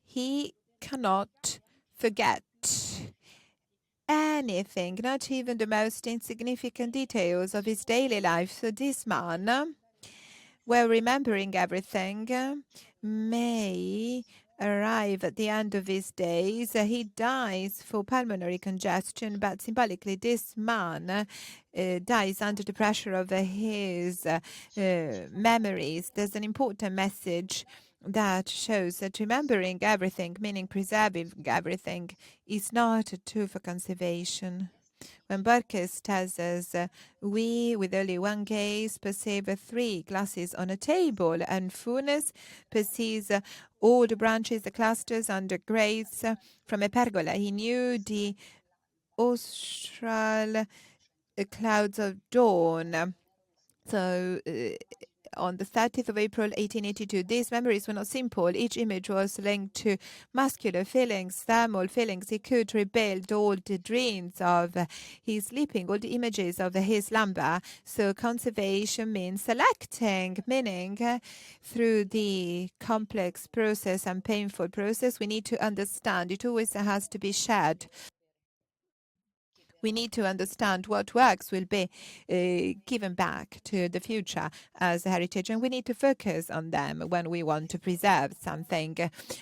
He cannot forget anything, not even the most insignificant details of his daily life. So this man, while remembering everything, may arrive at the end of his days. He dies for pulmonary congestion, but symbolically this man dies under the pressure of his memories. There's an important message that shows that remembering everything, meaning preserving everything, is not a tool for conservation. When Borges tells us, we, with only one gaze, perceive 3 glasses on a table, and Funes perceives all the branches, the clusters, and the grades from a pergola. He knew the austral clouds of dawn. So on the 30th of April, 1882, these memories were not simple. Each image was linked to muscular feelings, thermal feelings. He could rebuild all the dreams of his sleeping, all the images of his slumber. So conservation means selecting, meaning through the complex process and painful process, we need to understand. It always has to be shared. We need to understand what works will be given back to the future as heritage, and we need to focus on them when we want to preserve something.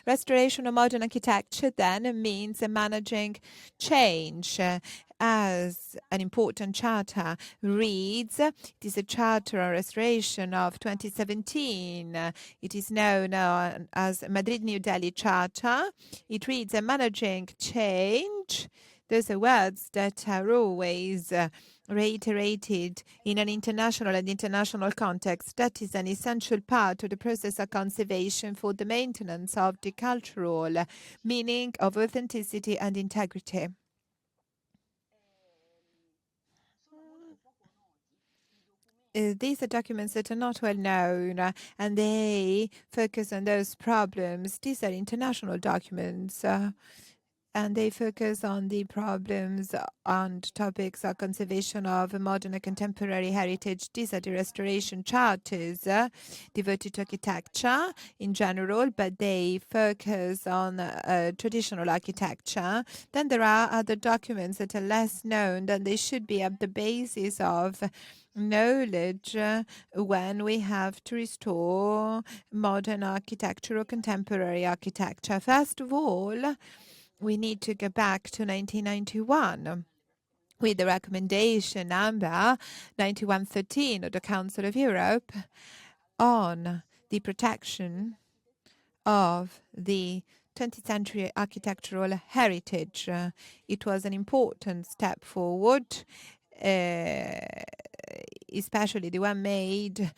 Restoration of modern architecture then means managing change. As an important charter reads, it is a charter on restoration of 2017. It is known as Madrid-New Delhi Charter. It reads, managing change. Those are words that are always reiterated in an international and international context. That is an essential part of the process of conservation for the maintenance of the cultural meaning of authenticity and integrity. These are documents that are not well known, and they focus on those problems. These are international documents. And they focus on the problems and topics of conservation of modern and contemporary heritage. These are the restoration charters devoted to architecture in general, but they focus on traditional architecture. Then there are other documents that are less known, and they should be at the basis of knowledge when we have to restore modern architecture or contemporary architecture. First of all, we need to go back to 1991 with the recommendation number 9113 of the Council of Europe on the protection of the 20th century architectural heritage. It was an important step forward, especially the one made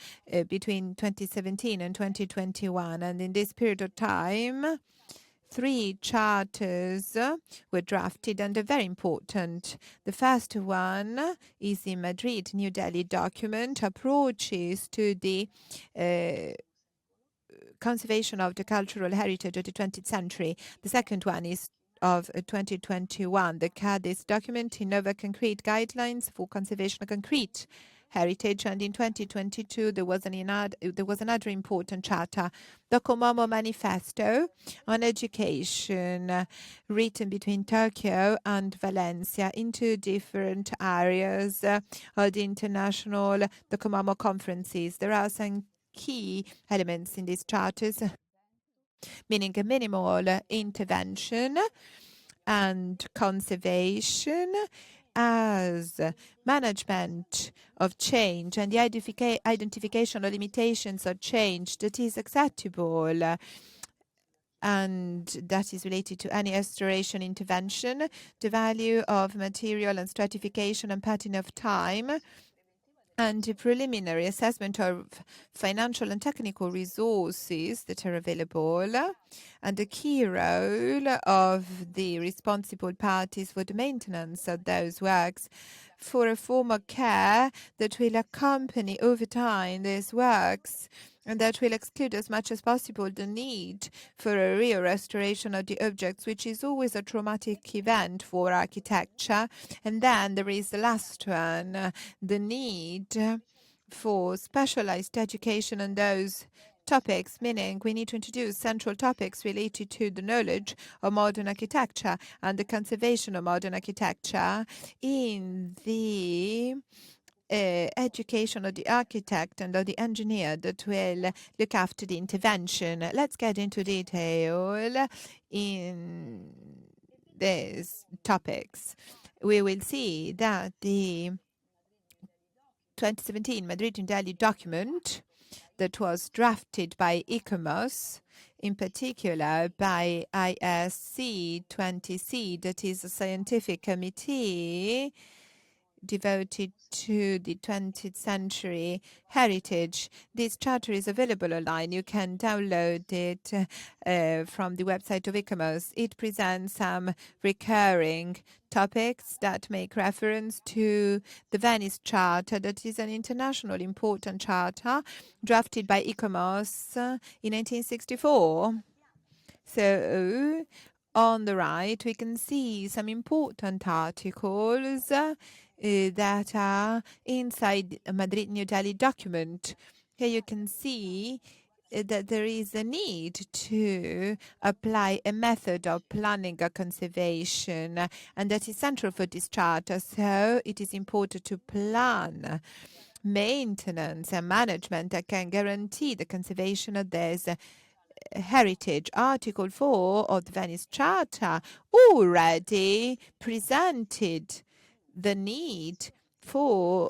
between 2017 and 2021. And in this period of time, 3 charters were drafted, and they're very important. The first one is the Madrid New Delhi document, approaches to the conservation of the cultural heritage of the 20th century. The second one is of 2021. The CADIS document in Nova Concrete Guidelines for Conservation of Concrete Heritage, and in 2022 there was another important charter, the Komomo Manifesto on Education, written between Tokyo and Valencia in 2 different areas of the international the Komomo conferences. There are some key elements in these charters, meaning a minimal intervention and conservation as management of change and the identification of limitations of change that is acceptable and that is related to any restoration intervention, the value of material and stratification and pattern of time, and a preliminary assessment of financial and technical resources that are available, and the key role of the responsible parties for the maintenance of those works for a form of care that will accompany over time these works and that will exclude as much as possible the need for a real restoration of the objects, which is always a traumatic event for architecture. And then there is the last one, the need for specialized education on those topics, meaning we need to introduce central topics related to the knowledge of modern architecture and the conservation of modern architecture in the education of the architect and of the engineer that will look after the intervention. Let's get into detail in these topics. We will see that the 2017 Madrid and Delhi document that was drafted by ICOMOS, in particular by ISC 20C, that is a scientific committee devoted to the 20th century heritage. This charter is available online. You can download it from the website of ICOMOS. It presents some recurring topics that make reference to the Venice Charter, that is an international important charter drafted by ICOMOS in 1964. So on the right, we can see some important articles that are inside a Madrid New Delhi document. Here you can see that there is a need to apply a method of planning a conservation, and that is central for this charter. So it is important to plan maintenance and management that can guarantee the conservation of this heritage. Article 4 of the Venice Charter already presented the need for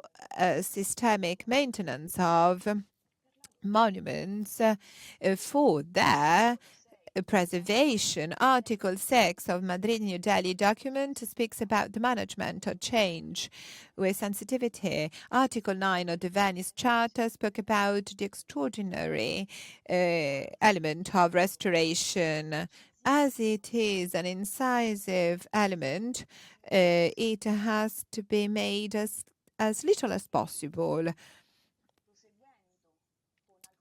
systemic maintenance of monuments for their preservation. Article 6 of Madrid New Delhi document speaks about the management of change with sensitivity. Article 9 of the Venice Charter spoke about the extraordinary element of restoration. As it is an incisive element, it has to be made as little as possible.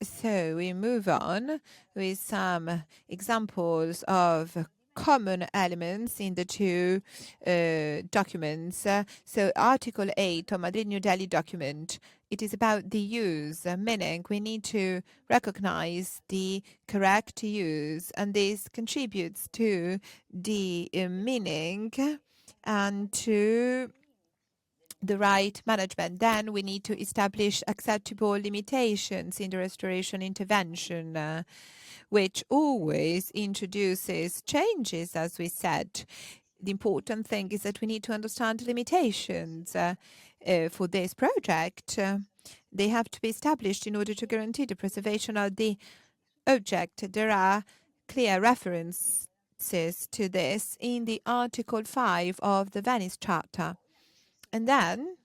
So we move on with some examples of common elements in the 2 documents. So Article 8 of Madrid New Delhi document, it is about the use, meaning we need to recognize the correct use, and this contributes to the meaning and to the right management. Then we need to establish acceptable limitations in the restoration intervention, which always introduces changes, as we said. The important thing is that we need to understand the limitations for this project. They have to be established in order to guarantee the preservation of the object. There are clear references to this in the Article 5 of the Venice Charter. And then,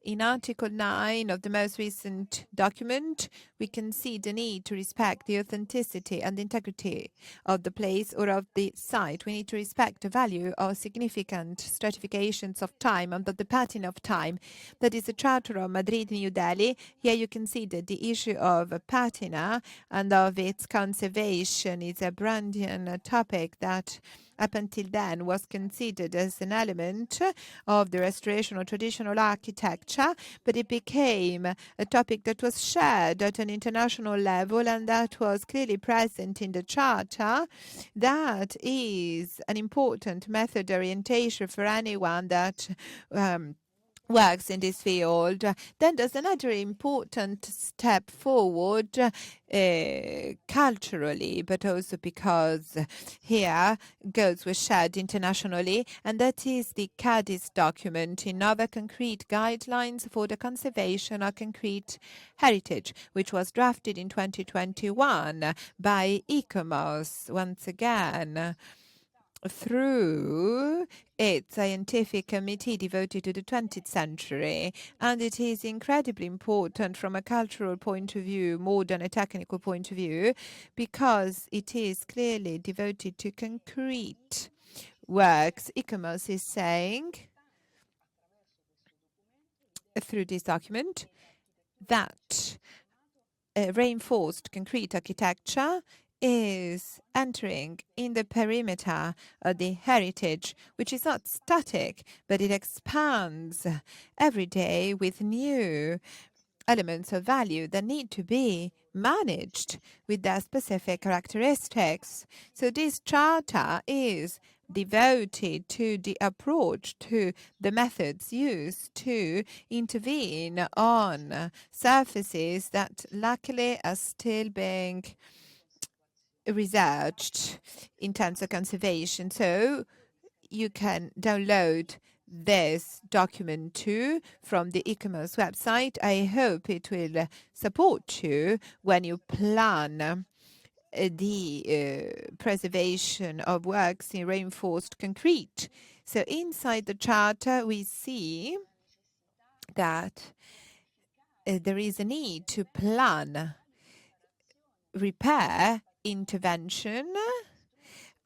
in Article 9 of the most recent document, we can see the need to respect the authenticity and integrity of the place or of the site. We need to respect the value of significant stratifications of time under the pattern of time. That is the Charter of Madrid, New Delhi. Here you can see that the issue of patina and of its conservation is a Brandian topic that up until then was considered as an element of the restoration of traditional architecture, but it became a topic that was shared at an international level and that was clearly present in the Charter. That is an important method orientation for anyone that works in this field. Then there's another important step forward culturally, but also because here goals were shared internationally, and that is the Cadiz document, Innova Concrete Guidelines for the Conservation of Concrete Heritage, which was drafted in 2021 by ICOMOS, once again, through its scientific committee devoted to the 20th century. And it is incredibly important from a cultural point of view, more than a technical point of view, because it is clearly devoted to concrete works. ICOMOS is saying, through this document, that reinforced concrete architecture is entering in the perimeter of the heritage, which is not static, but it expands every day with new elements of value that need to be managed with their specific characteristics. So this charter is devoted to the approach, to the methods used to intervene on surfaces that luckily are still being researched in terms of conservation. So you can download this document too from the ICOMOS website. I hope it will support you when you plan the preservation of works in reinforced concrete. So inside the charter we see that there is a need to plan repair intervention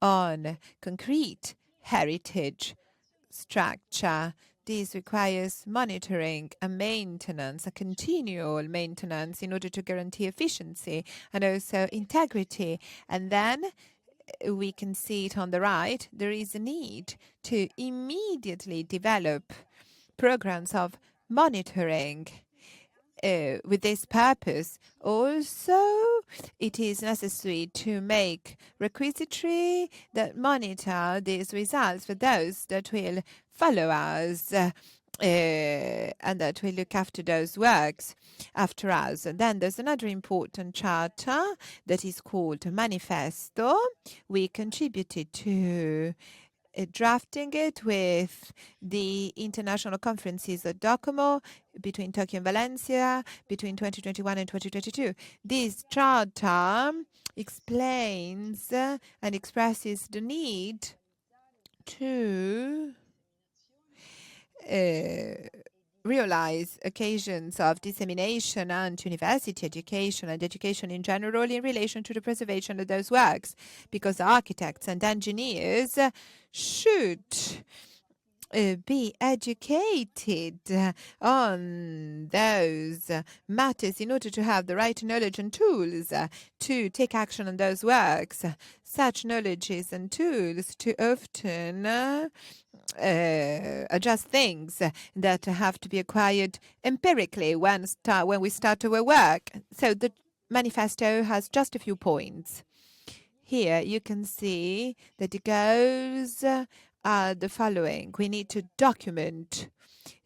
on concrete heritage structure. This requires monitoring and maintenance, a continual maintenance in order to guarantee efficiency and also integrity. And then we can see it on the right, there is a need to immediately develop programs of monitoring with this purpose. Also, it is necessary to make requisitory that monitor these results for those that will follow us and that will look after those works after us. And then there's another important charter that is called Manifesto. We contributed to drafting it with the international conferences at DOCOMO between Tokyo and Valencia between 2021 and 2022. This charter explains and expresses the need to realize occasions of dissemination and university education and education in general in relation to the preservation of those works, because architects and engineers should be educated on those matters in order to have the right knowledge and tools to take action on those works. Such knowledges and tools too often are just things that have to be acquired empirically when we start our work. So the manifesto has just a few points. Here you can see that the goals are the following. We need to document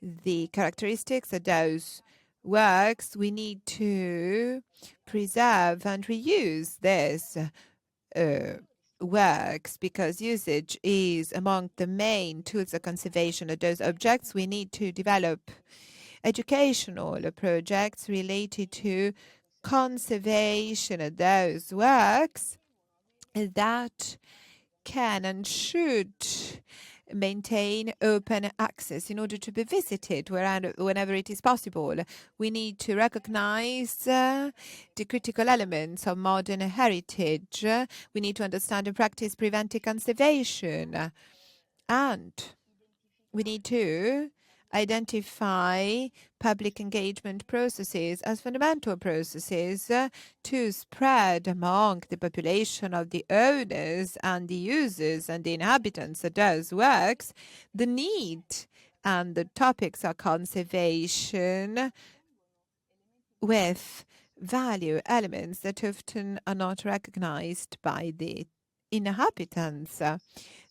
the characteristics of those works. We need to preserve and reuse this works, because usage is among the main tools of conservation of those objects. We need to develop educational projects related to conservation of those works that can and should maintain open access in order to be visited whenever it is possible. We need to recognize the critical elements of modern heritage. We need to understand and practice preventive conservation. And we need to identify public engagement processes as fundamental processes to spread among the population of the owners and the users and the inhabitants of those works the need and the topics of conservation with value elements that often are not recognized by the inhabitants.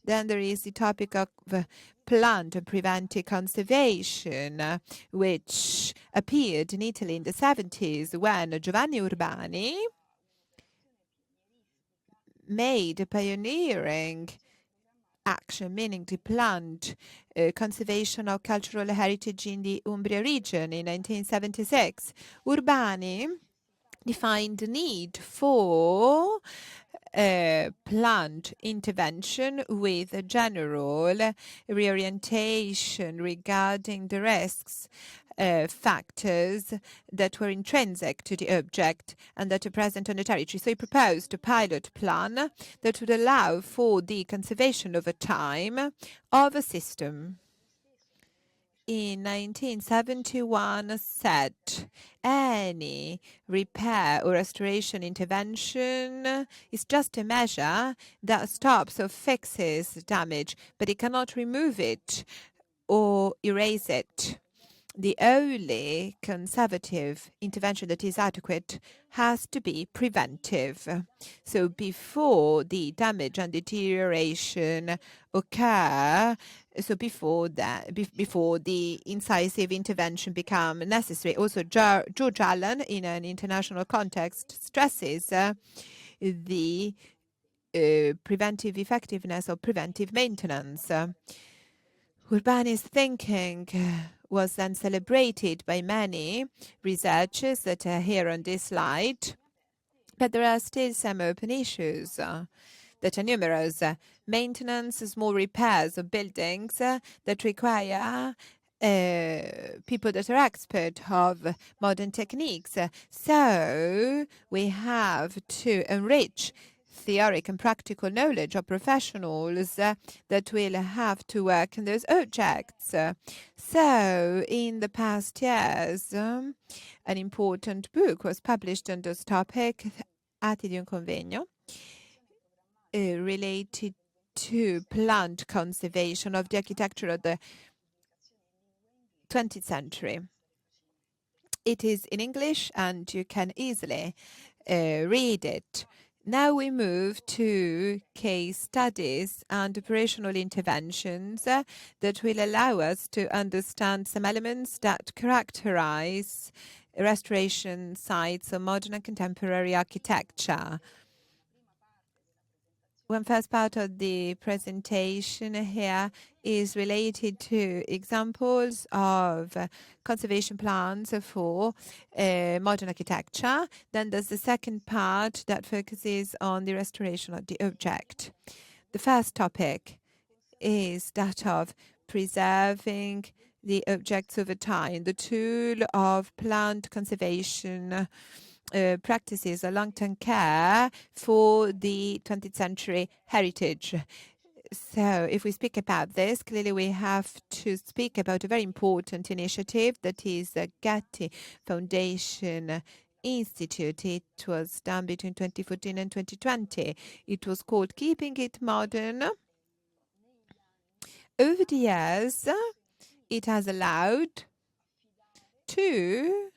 Then there is the topic of plant and preventive conservation, which appeared in Italy in the 70s when Giovanni Urbani made a pioneering action, meaning the plant conservation of cultural heritage in the Umbria region in 1976. Urbani defined the need for plant intervention with a general reorientation regarding the risks factors that were intrinsic to the object and that are present on the territory. So he proposed a pilot plan that would allow for the conservation over time of a system. In 1971 said any repair or restoration intervention is just a measure that stops or fixes damage, but it cannot remove it or erase it. The only conservative intervention that is adequate has to be preventive. So before the damage and deterioration occur, so before the incisive intervention become necessary. Also, George Allen, in an international context, stresses the preventive effectiveness of preventive maintenance. Urbani's thinking was then celebrated by many researchers that are here on this slide, but there are still some open issues that are numerous. Maintenance, small repairs of buildings that require people that are expert of modern techniques. So we have to enrich theoric and practical knowledge of professionals that will have to work in those objects. So in the past years, an important book was published on this topic, Atti di un convegno, related to plant conservation of the architecture of the 20th century. It is in English and you can easily read it. Now we move to case studies and operational interventions that will allow us to understand some elements that characterize restoration sites of modern and contemporary architecture. One first part of the presentation here is related to examples of conservation plans for modern architecture. Then there's the second part that focuses on the restoration of the object. The first topic is that of preserving the objects over time, the tool of plant conservation practices a long-term care for the 20th century heritage. So if we speak about this, clearly we have to speak about a very important initiative that is the Getty Foundation Institute. It was done between 2014 and 2020. It was called Keeping It Modern. Over the years, it has allowed to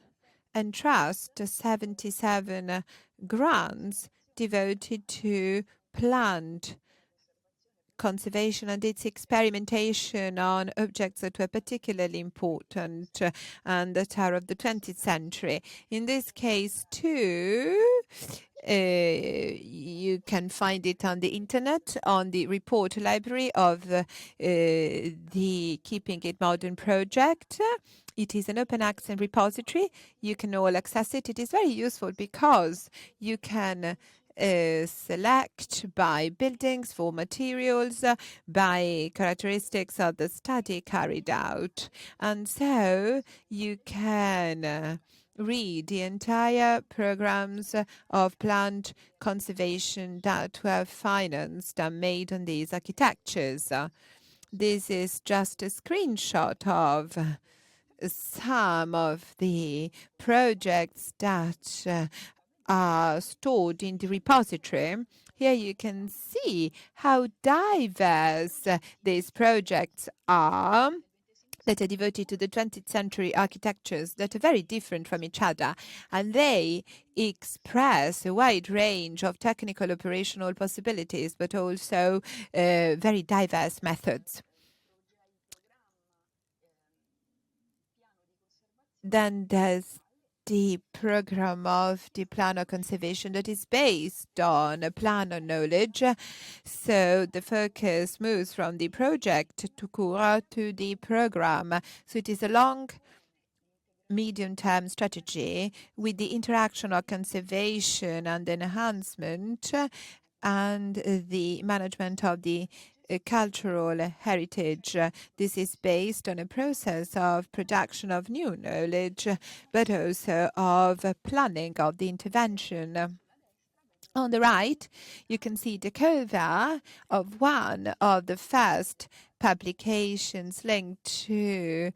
entrust 77 grants devoted to plant conservation and its experimentation on objects that were particularly important and that are of the 20th century. In this case, too, you can find it on the internet, on the report library of the Keeping It Modern project. It is an open access repository. You can all access it. It is very useful because you can select by buildings for materials, by characteristics of the study carried out. And so you can read the entire programs of plant conservation that were financed and made on these architectures. This is just a screenshot of some of the projects that are stored in the repository. Here you can see how diverse these projects are that are devoted to the 20th century architectures that are very different from each other. And they express a wide range of technical operational possibilities, but also very diverse methods. Then there's the program of the plan of conservation that is based on a plan of knowledge. So the focus moves from the project to core to the program. So it is a long, medium-term strategy with the interaction of conservation and enhancement and the management of the cultural heritage. This is based on a process of production of new knowledge, but also of planning of the intervention. On the right, you can see the cover of one of the first publications linked to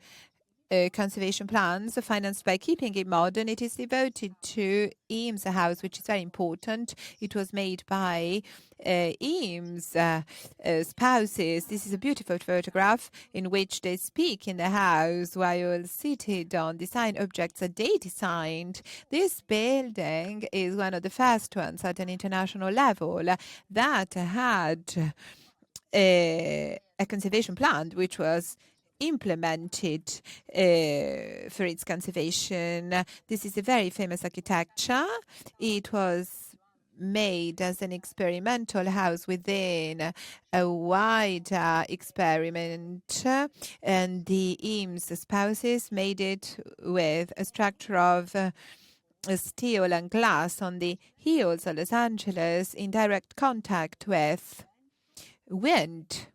conservation plans financed by Keeping It Modern. It is devoted to Eames House, which is very important. It was made by Eames spouses. This is a beautiful photograph in which they speak in the house while seated on design objects that they designed. This building is one of the first ones at an international level that had a conservation plan which was implemented for its conservation. This is a very famous architecture. It was made as an experimental house within a wider experiment, and the Eames spouses made it with a structure of steel and glass on the hills of Los Angeles in direct contact with wind,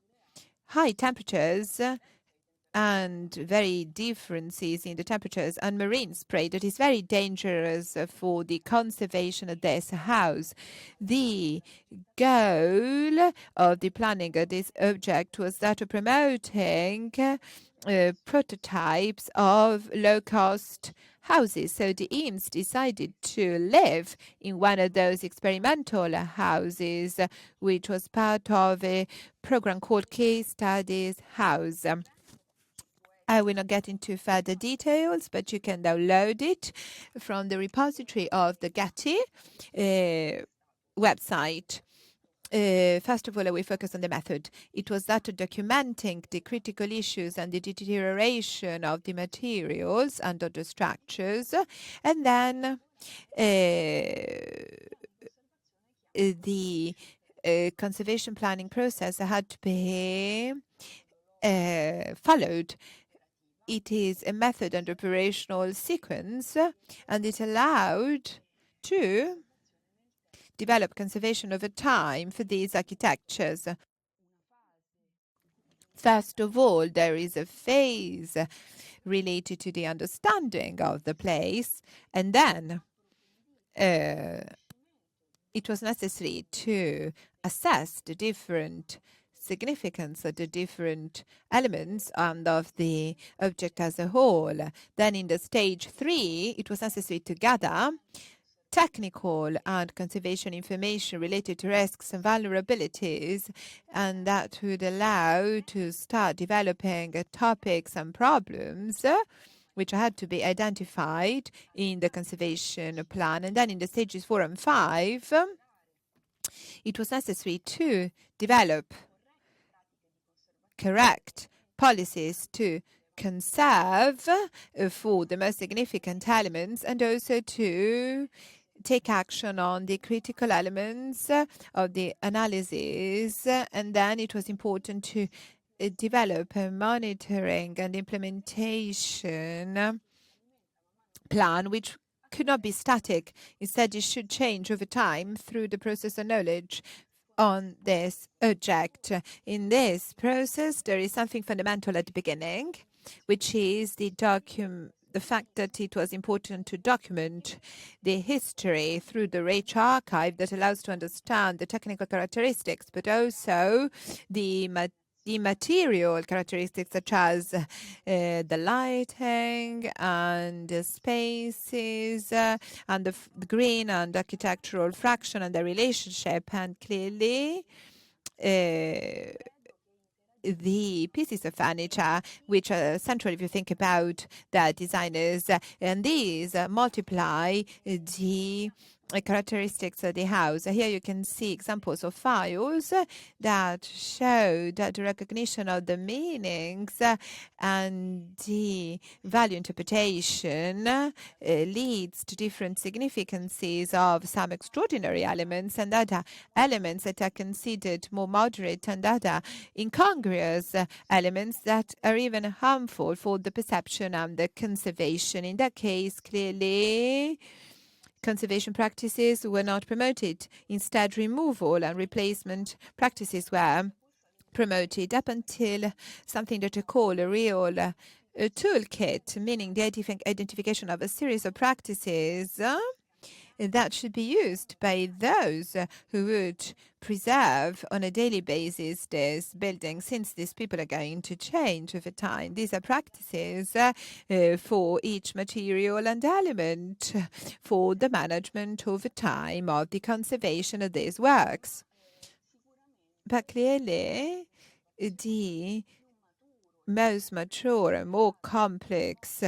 high temperatures, and very differences in the temperatures, and marine spray that is very dangerous for the conservation of this house. The goal of the planning of this object was that of promoting prototypes of low-cost houses. So the Eames decided to live in one of those experimental houses, which was part of a program called Case Studies House. I will not get into further details, but you can download it from the repository of the Getty website. First of all, I will focus on the method. It was that of documenting the critical issues and the deterioration of the materials and of the structures, and then the conservation planning process had to be followed. It is a method and operational sequence, and it allowed to develop conservation over time for these architectures. First of all, there is a phase related to the understanding of the place, and then it was necessary to assess the different significance of the different elements and of the object as a whole. Then in the stage 3, it was necessary to gather technical and conservation information related to risks and vulnerabilities, and that would allow to start developing topics and problems which had to be identified in the conservation plan. And then in the stages 4 and 5, it was necessary to develop correct policies to conserve for the most significant elements, and also to take action on the critical elements of the analysis. And then it was important to develop a monitoring and implementation plan, which could not be static. Instead, it should change over time through the process of knowledge on this object. In this process, there is something fundamental at the beginning, which is the fact that it was important to document the history through the rich archive that allows to understand the technical characteristics, but also the material characteristics such as the lighting and the spaces and the green and architectural fraction and the relationship, and clearly the pieces of furniture, which are central if you think about the designers, and these multiply the characteristics of the house. Here you can see examples of files that show that the recognition of the meanings and the value interpretation leads to different significances of some extraordinary elements and other elements that are considered more moderate and other incongruous elements that are even harmful for the perception and the conservation. In that case, clearly, conservation practices were not promoted. Instead, removal and replacement practices were promoted up until something that I call a real toolkit, meaning the identification of a series of practices that should be used by those who would preserve on a daily basis this building, since these people are going to change over time. These are practices for each material and element for the management over time of the conservation of these works. But clearly, the most mature and more complex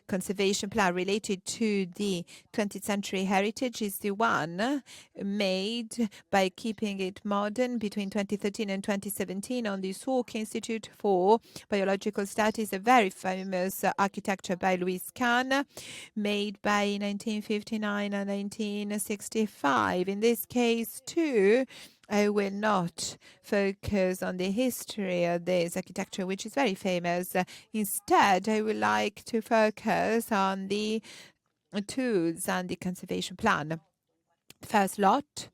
conservation plan related to the 20th century heritage is the one made by keeping it modern between 2013 and 2017 on the Salk Institute for Biological Studies, a very famous architecture by Louis Kahn, made by 1959 and 1965. In this case, too, I will not focus on the history of this architecture, which is very famous. Instead, I would like to focus on the tools and the conservation plan. First lot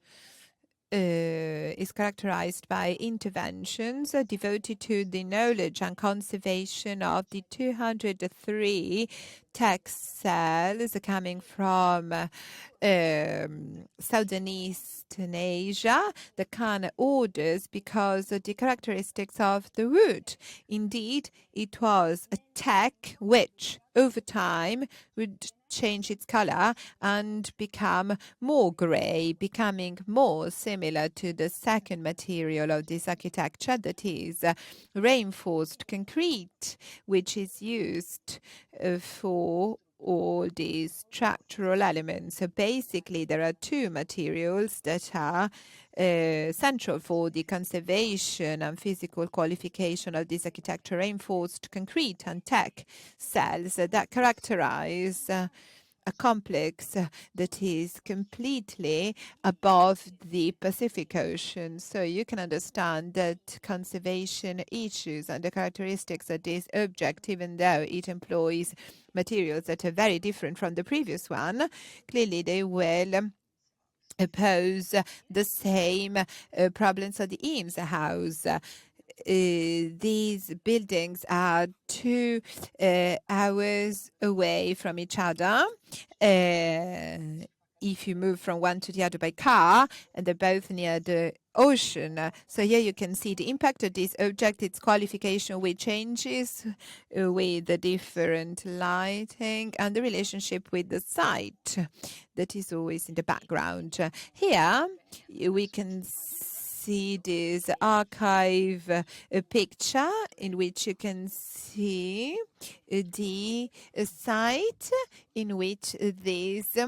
is characterized by interventions devoted to the knowledge and conservation of the 203 textiles coming from Southern Eastern Asia, the Khan orders because of the characteristics of the wood. Indeed, it was a tech which, over time, would change its color and become more gray, becoming more similar to the second material of this architecture, that is reinforced concrete, which is used for all these structural elements. So basically, there are two materials that are central for the conservation and physical qualification of this architecture: reinforced concrete and tech cells that characterize a complex that is completely above the Pacific Ocean. So you can understand that conservation issues and the characteristics of this object, even though it employs materials that are very different from the previous one, clearly they will pose the same problems of the Eames house. These buildings are 2 hours away from each other. If you move from one to the other by car, and they're both near the ocean. So here you can see the impact of this object, its qualification with changes, with the different lighting, and the relationship with the site that is always in the background. Here we can see this archive picture in which you can see the site in which this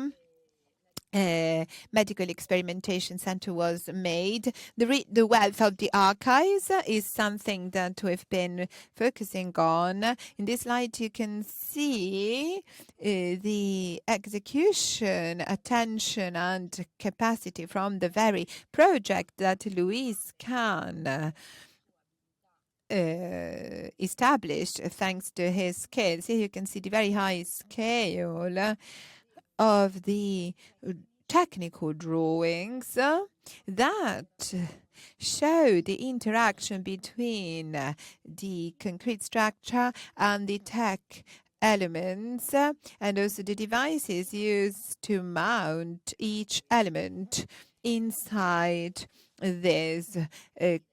medical experimentation center was made. The wealth of the archives is something that we've been focusing on. In this slide, you can see the execution, attention, and capacity from the very project that Louis Kahn established thanks to his skills. Here you can see the very high scale of the technical drawings that show the interaction between the concrete structure and the tech elements, and also the devices used to mount each element inside this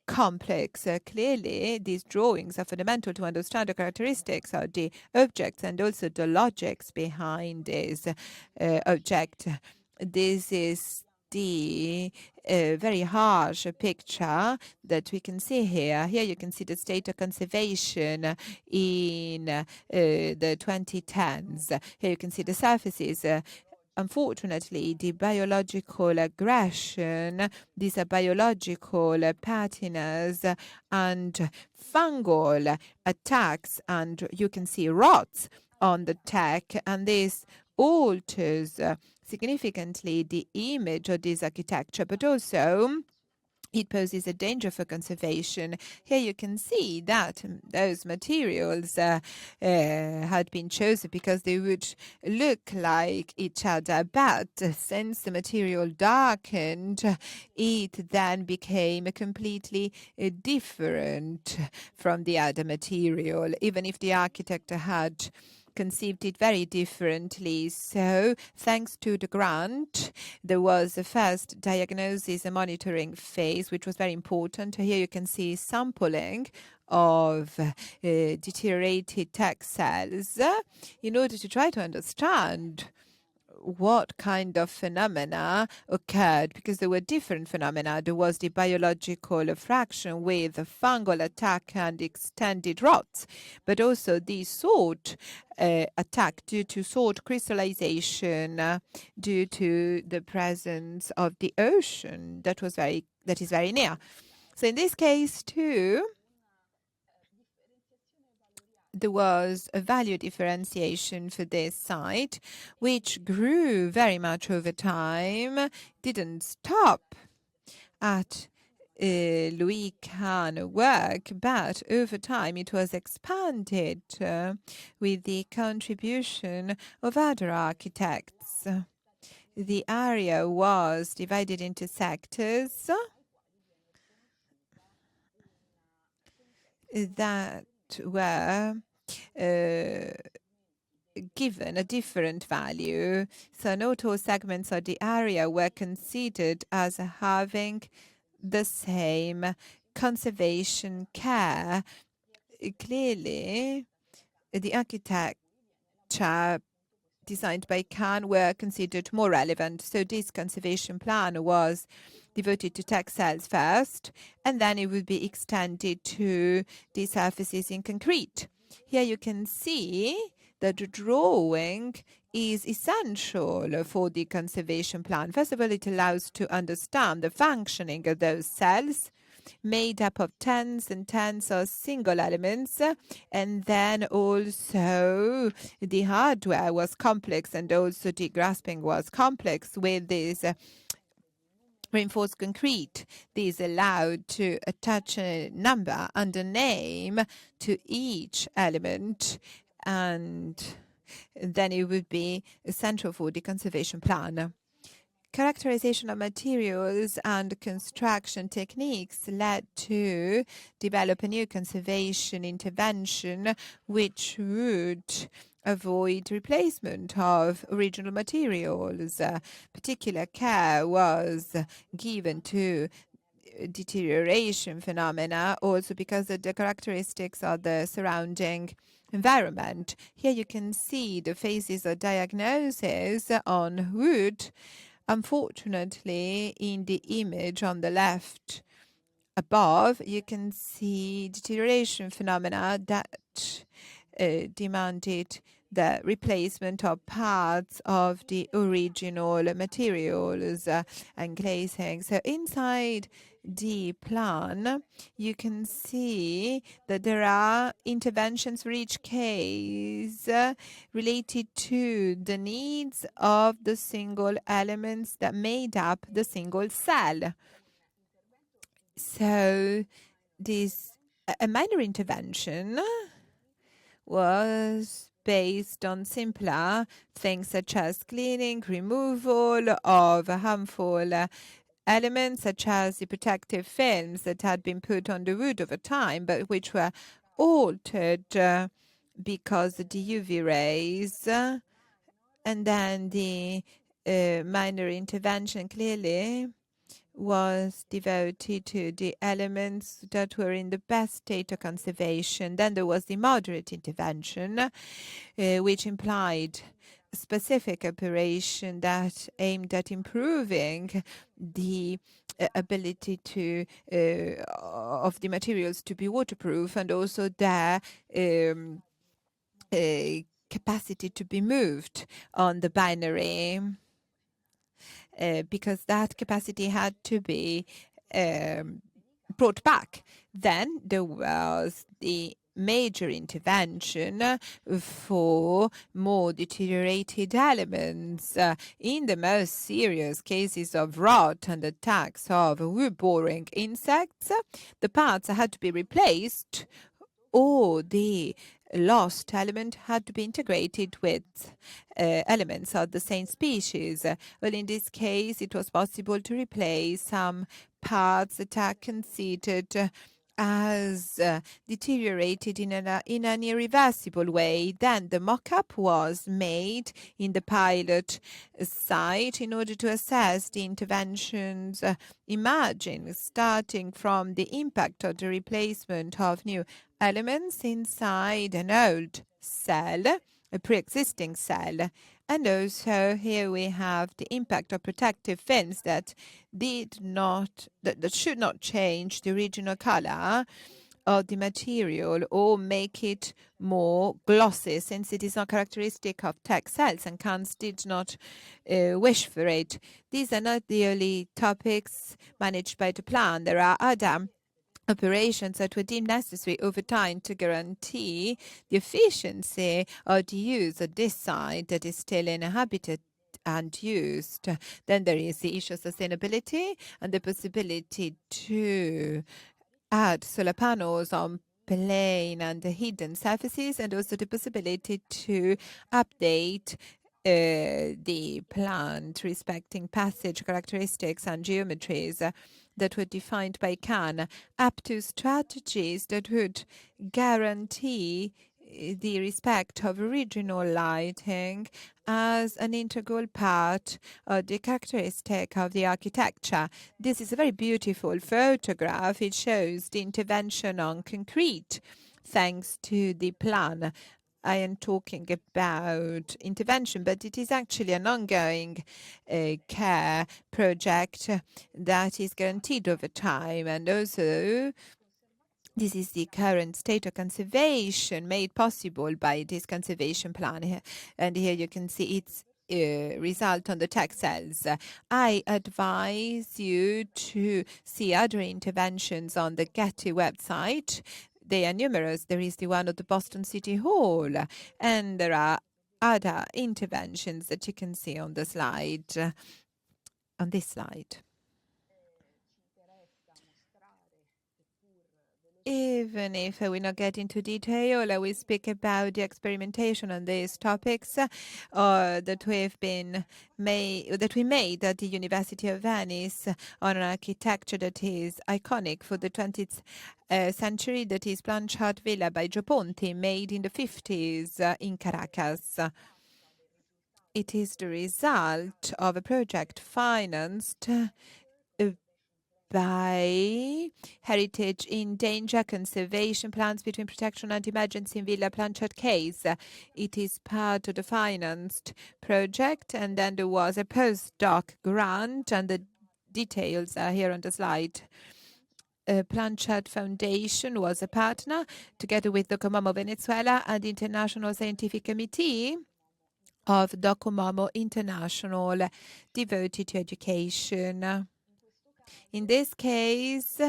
complex. Clearly, these drawings are fundamental to understand the characteristics of the objects and also the logics behind this object. This is the very harsh picture that we can see here. Here you can see the state of conservation in the 2010s. Here you can see the surfaces. Unfortunately, the biological aggression, these are biological patinas and fungal attacks, and you can see rots on the tech, and this alters significantly the image of this architecture, but also it poses a danger for conservation. Here you can see that those materials had been chosen because they would look like each other, but since the material darkened, it then became completely different from the other material, even if the architect had conceived it very differently. So thanks to the grant, there was a first diagnosis and monitoring phase, which was very important. Here you can see sampling of deteriorated tech cells in order to try to understand what kind of phenomena occurred, because there were different phenomena. There was the biological fraction with the fungal attack and extended rots, but also the salt attack due to salt crystallization, due to the presence of the ocean that is very near. So in this case too, there was a value differentiation for this site, which grew very much over time, didn't stop at Louis Kahn work, but over time it was expanded with the contribution of other architects. The area was divided into sectors that were given a different value. So not all segments of the area were considered as having the same conservation care. Clearly, the architecture designed by Kahn were considered more relevant. So this conservation plan was devoted to tech cells first, and then it would be extended to the surfaces in concrete. Here you can see that the drawing is essential for the conservation plan. First of all, it allows to understand the functioning of those cells made up of tens and tens of single elements, and then also the hardware was complex and also the grasping was complex with this reinforced concrete. This allowed to attach a number and a name to each element, and then it would be essential for the conservation plan. Characterization of materials and construction techniques led to develop a new conservation intervention which would avoid replacement of original materials. Particular care was given to deterioration phenomena, also because of the characteristics of the surrounding environment. Here you can see the phases of diagnosis on wood. Unfortunately, in the image on the left above, you can see deterioration phenomena that demanded the replacement of parts of the original materials and glazing. So inside the plan, you can see that there are interventions for each case related to the needs of the single elements that made up the single cell. So this a minor intervention was based on simpler things such as cleaning, removal of harmful elements such as the protective films that had been put on the wood over time, but which were altered because of the UV rays. And then the minor intervention clearly was devoted to the elements that were in the best state of conservation. Then there was the moderate intervention, which implied specific operation that aimed at improving the ability to of the materials to be waterproof, and also their capacity to be moved on the binary, because that capacity had to be brought back. Then there was the major intervention for more deteriorated elements. In the most serious cases of rot and attacks of wood-boring insects, the parts had to be replaced, or the lost element had to be integrated with elements of the same species. Well, in this case, it was possible to replace some parts that are considered as deteriorated in an irreversible way. Then the mock-up was made in the pilot site in order to assess the interventions emerging, starting from the impact of the replacement of new elements inside an old cell, a pre-existing cell. And also here we have the impact of protective films that should not change the original color of the material or make it more glossy, since it is not characteristic of tech cells, and Kant did not wish for it. These are not the only topics managed by the plan. There are other operations that were deemed necessary over time to guarantee the efficiency of the use of this site that is still inhabited and used. Then there is the issue of sustainability and the possibility to add solar panels on plain and hidden surfaces, and also the possibility to update the plant respecting passage characteristics and geometries that were defined by Kahn, up to strategies that would guarantee the respect of original lighting as an integral part of the characteristic of the architecture. This is a very beautiful photograph. It shows the intervention on concrete thanks to the plan. I am talking about intervention, but it is actually an ongoing care project that is guaranteed over time. And also, this is the current state of conservation made possible by this conservation plan here. And here you can see its result on the tech cells. I advise you to see other interventions on the Getty website. They are numerous. There is the one at the Boston City Hall, and there are other interventions that you can see on the slide, on this slide. Even if I will not get into detail, I will speak about the experimentation on these topics that we made at the University of Venice on an architecture that is iconic for the 20th century, that is Blanchard Villa by Gio Ponti, made in the 50s in Caracas. It is the result of a project financed by heritage in danger conservation plans between protection and emergency in Villa Blanchard case. It is part of the financed project, and then there was a postdoc grant, and the details are here on the slide. Blanchard Foundation was a partner, together with Documamo Venezuela and the International Scientific Committee of Documamo International, devoted to education. In this case,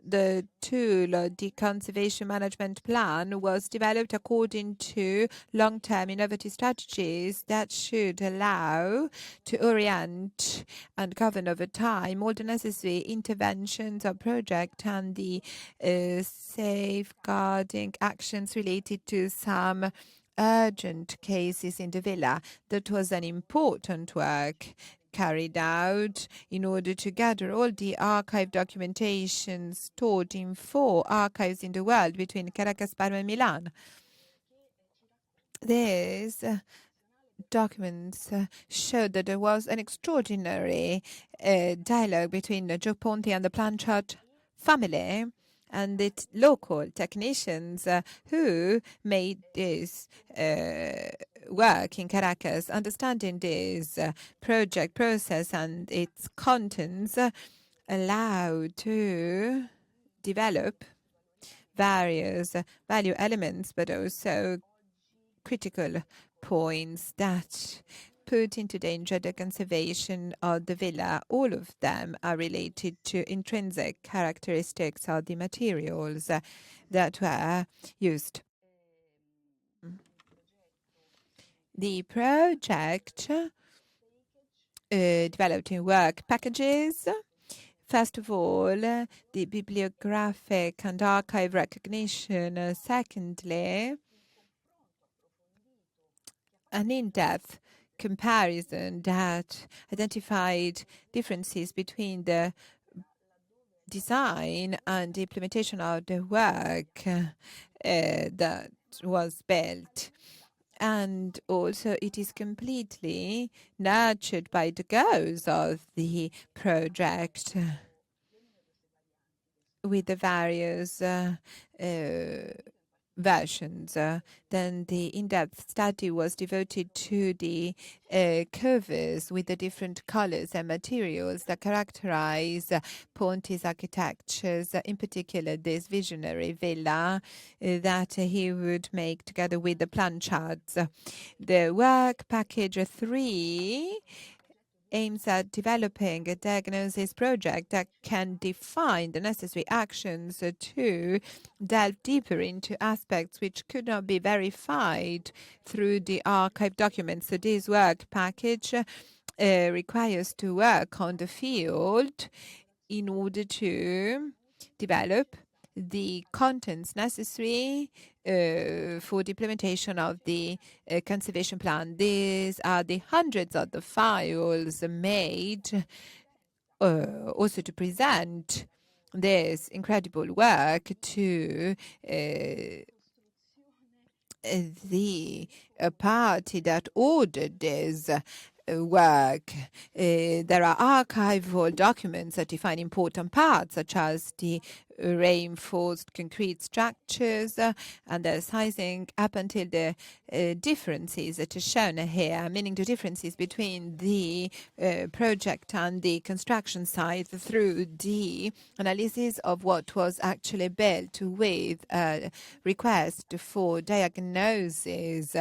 the tool, the conservation management plan, was developed according to long-term innovative strategies that should allow to orient and govern over time all the necessary interventions of project and the safeguarding actions related to some urgent cases in the villa. That was an important work carried out in order to gather all the archive documentation stored in 4 archives in the world between Caracas, Parma, and Milan. These documents showed that there was an extraordinary dialogue between Joe Ponti and the Blanchard family and the local technicians who made this work in Caracas. Understanding this project process and its contents allowed to develop various value elements, but also critical points that put into danger the conservation of the villa. All of them are related to intrinsic characteristics of the materials that were used. The project developed in work packages. First of all, the bibliographic and archive recognition. Secondly, an in-depth comparison that identified differences between the design and the implementation of the work that was built. And also it is completely nurtured by the goals of the project with the various versions. Then the in-depth study was devoted to the covers with the different colors and materials that characterize Ponti's architectures, in particular this visionary villa that he would make together with the Blanchards. The work package 3 aims at developing a diagnosis project that can define the necessary actions to delve deeper into aspects which could not be verified through the archive documents. So this work package requires to work on the field in order to develop the contents necessary for the implementation of the conservation plan. These are the hundreds of the files made also to present this incredible work to the party that ordered this work. There are archival documents that define important parts, such as the reinforced concrete structures and their sizing up until the differences that are shown here, meaning the differences between the project and the construction site through the analysis of what was actually built with a request for diagnosis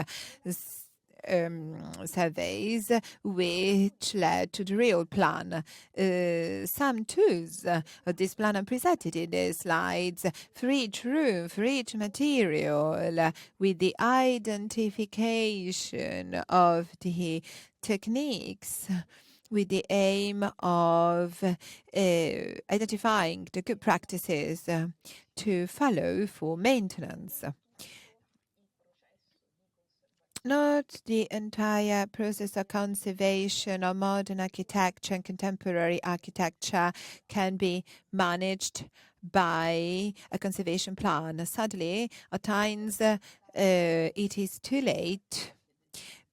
surveys, which led to the real plan. Some tools of this plan are presented in the slides for each room, for each material, with the identification of the techniques, with the aim of identifying the good practices to follow for maintenance. Not the entire process of conservation of modern architecture and contemporary architecture can be managed by a conservation plan. Sadly, at times it is too late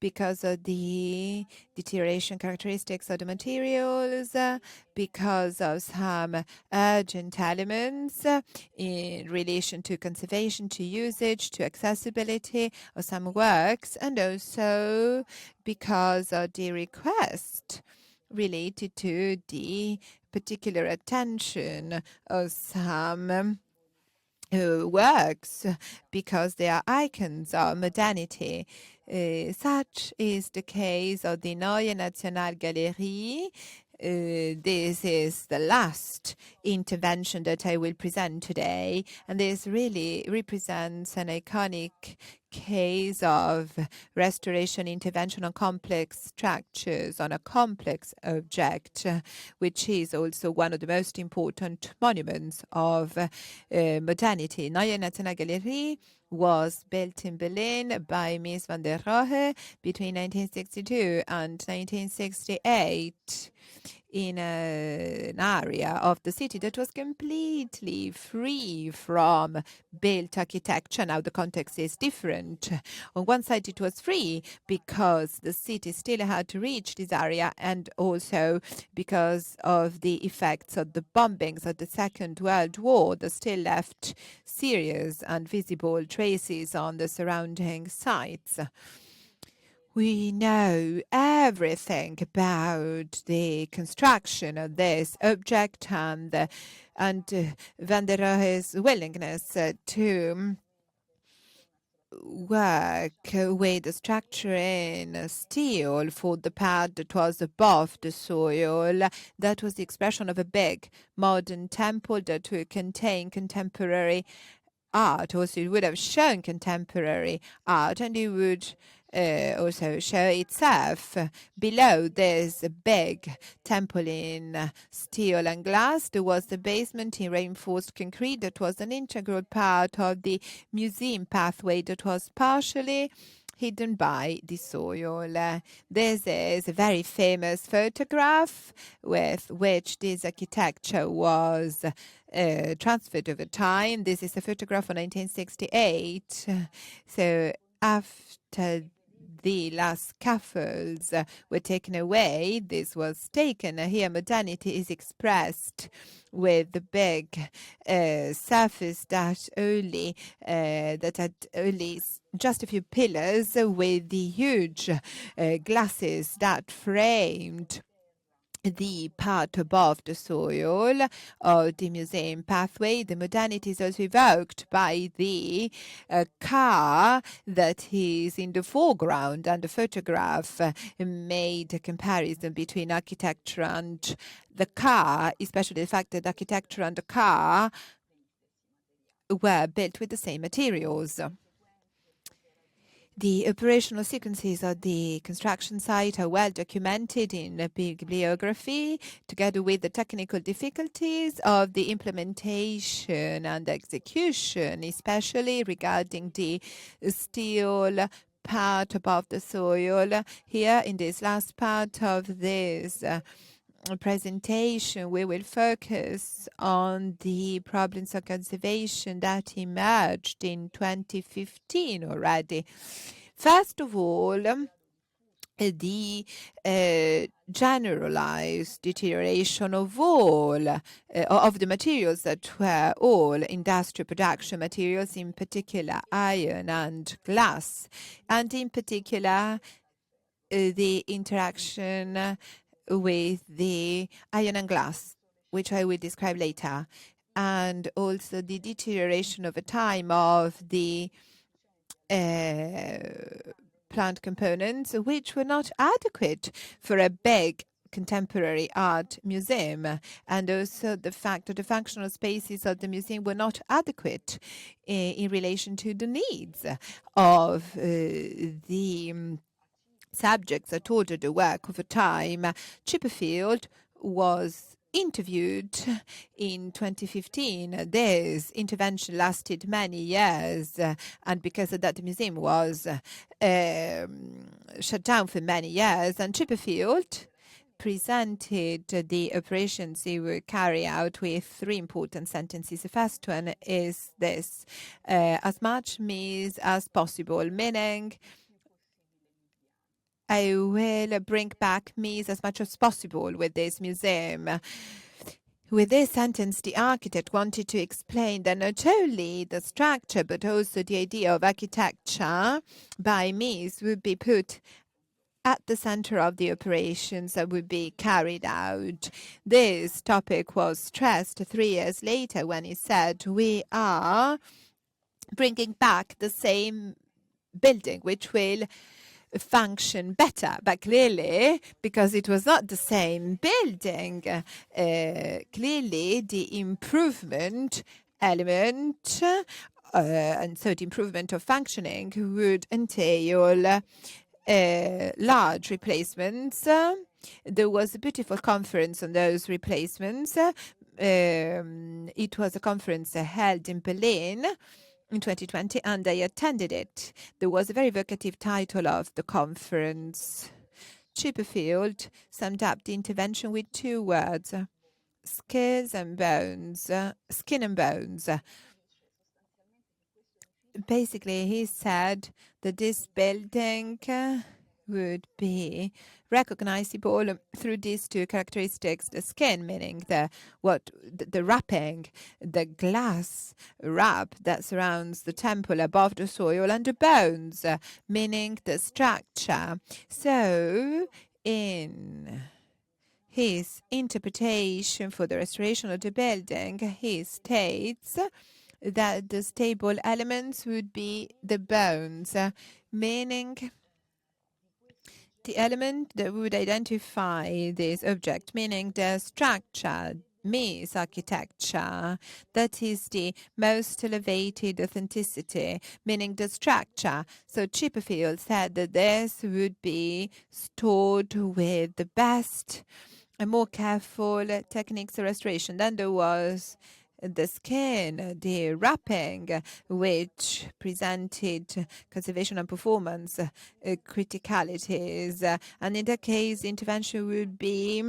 because of the deterioration characteristics of the materials, because of some urgent elements in relation to conservation, to usage, to accessibility of some works, and also because of the request related to the particular attention of some works because they are icons of modernity. Such is the case of the Neue Nationalgalerie. This is the last intervention that I will present today, and this really represents an iconic case of restoration intervention on complex structures, on a complex object, which is also one of the most important monuments of modernity. Neue Nationalgalerie was built in Berlin by Mies van der Rohe between 1962 and 1968 in an area of the city that was completely free from built architecture. Now the context is different. On one side it was free because the city still had to reach this area, and also because of the effects of the bombings of the Second World War that still left serious and visible traces on the surrounding sites. We know everything about the construction of this object and Van der Rohe's willingness to work with the structure in steel for the part that was above the soil. That was the expression of a big modern temple that would contain contemporary art. Also, it would have shown contemporary art, and it would also show itself below this big temple in steel and glass. There was the basement in reinforced concrete that was an integral part of the museum pathway that was partially hidden by the soil. This is a very famous photograph with which this architecture was transferred over time. This is a photograph from 1968. So after the last scaffolds were taken away, this was taken. Here modernity is expressed with the big surface that had only just a few pillars, with the huge glasses that framed the part above the soil of the museum pathway. The modernity is also evoked by the car that is in the foreground, and the photograph made a comparison between architecture and the car, especially the fact that architecture and the car were built with the same materials. The operational sequences of the construction site are well documented in bibliography, together with the technical difficulties of the implementation and execution, especially regarding the steel part above the soil. Here, in this last part of this presentation, we will focus on the problems of conservation that emerged in 2015 already. First of all, the generalized deterioration of the materials that were all industrial production materials, in particular iron and glass, and in particular the interaction with the iron and glass, which I will describe later, and also the deterioration over time of the plant components, which were not adequate for a big contemporary art museum, and also the fact that the functional spaces of the museum were not adequate in relation to the needs of the subjects that ordered the work over time. Chipperfield was interviewed in 2015. This intervention lasted many years, and because of that the museum was shut down for many years, and Chipperfield presented the operations he would carry out with three important sentences. The first one is this: as much means as possible, meaning I will bring back Mies as much as possible with this museum. With this sentence, the architect wanted to explain that not only the structure, but also the idea of architecture by Mies would be put at the center of the operations that would be carried out. This topic was stressed 3 years later when he said, we are bringing back the same building, which will function better. But clearly, because it was not the same building, clearly the improvement element and so the improvement of functioning would entail large replacements. There was a beautiful conference on those replacements. It was a conference held in Berlin in 2020, and I attended it. There was a very evocative title of the conference. Chipperfield summed up the intervention with 2 words: skin and bones. Basically, he said that this building would be recognizable through these 2 characteristics: the skin, meaning the wrapping, the glass wrap that surrounds the temple above the soil, and the bones, meaning the structure. So, in his interpretation for the restoration of the building, he states that the stable elements would be the bones, meaning the element that would identify this object, meaning the structure, means architecture. That is the most elevated authenticity, meaning the structure. So Chipperfield said that this would be stored with the best and more careful techniques of restoration. Then there was the skin, the wrapping, which presented conservation and performance criticalities. And in that case, intervention would be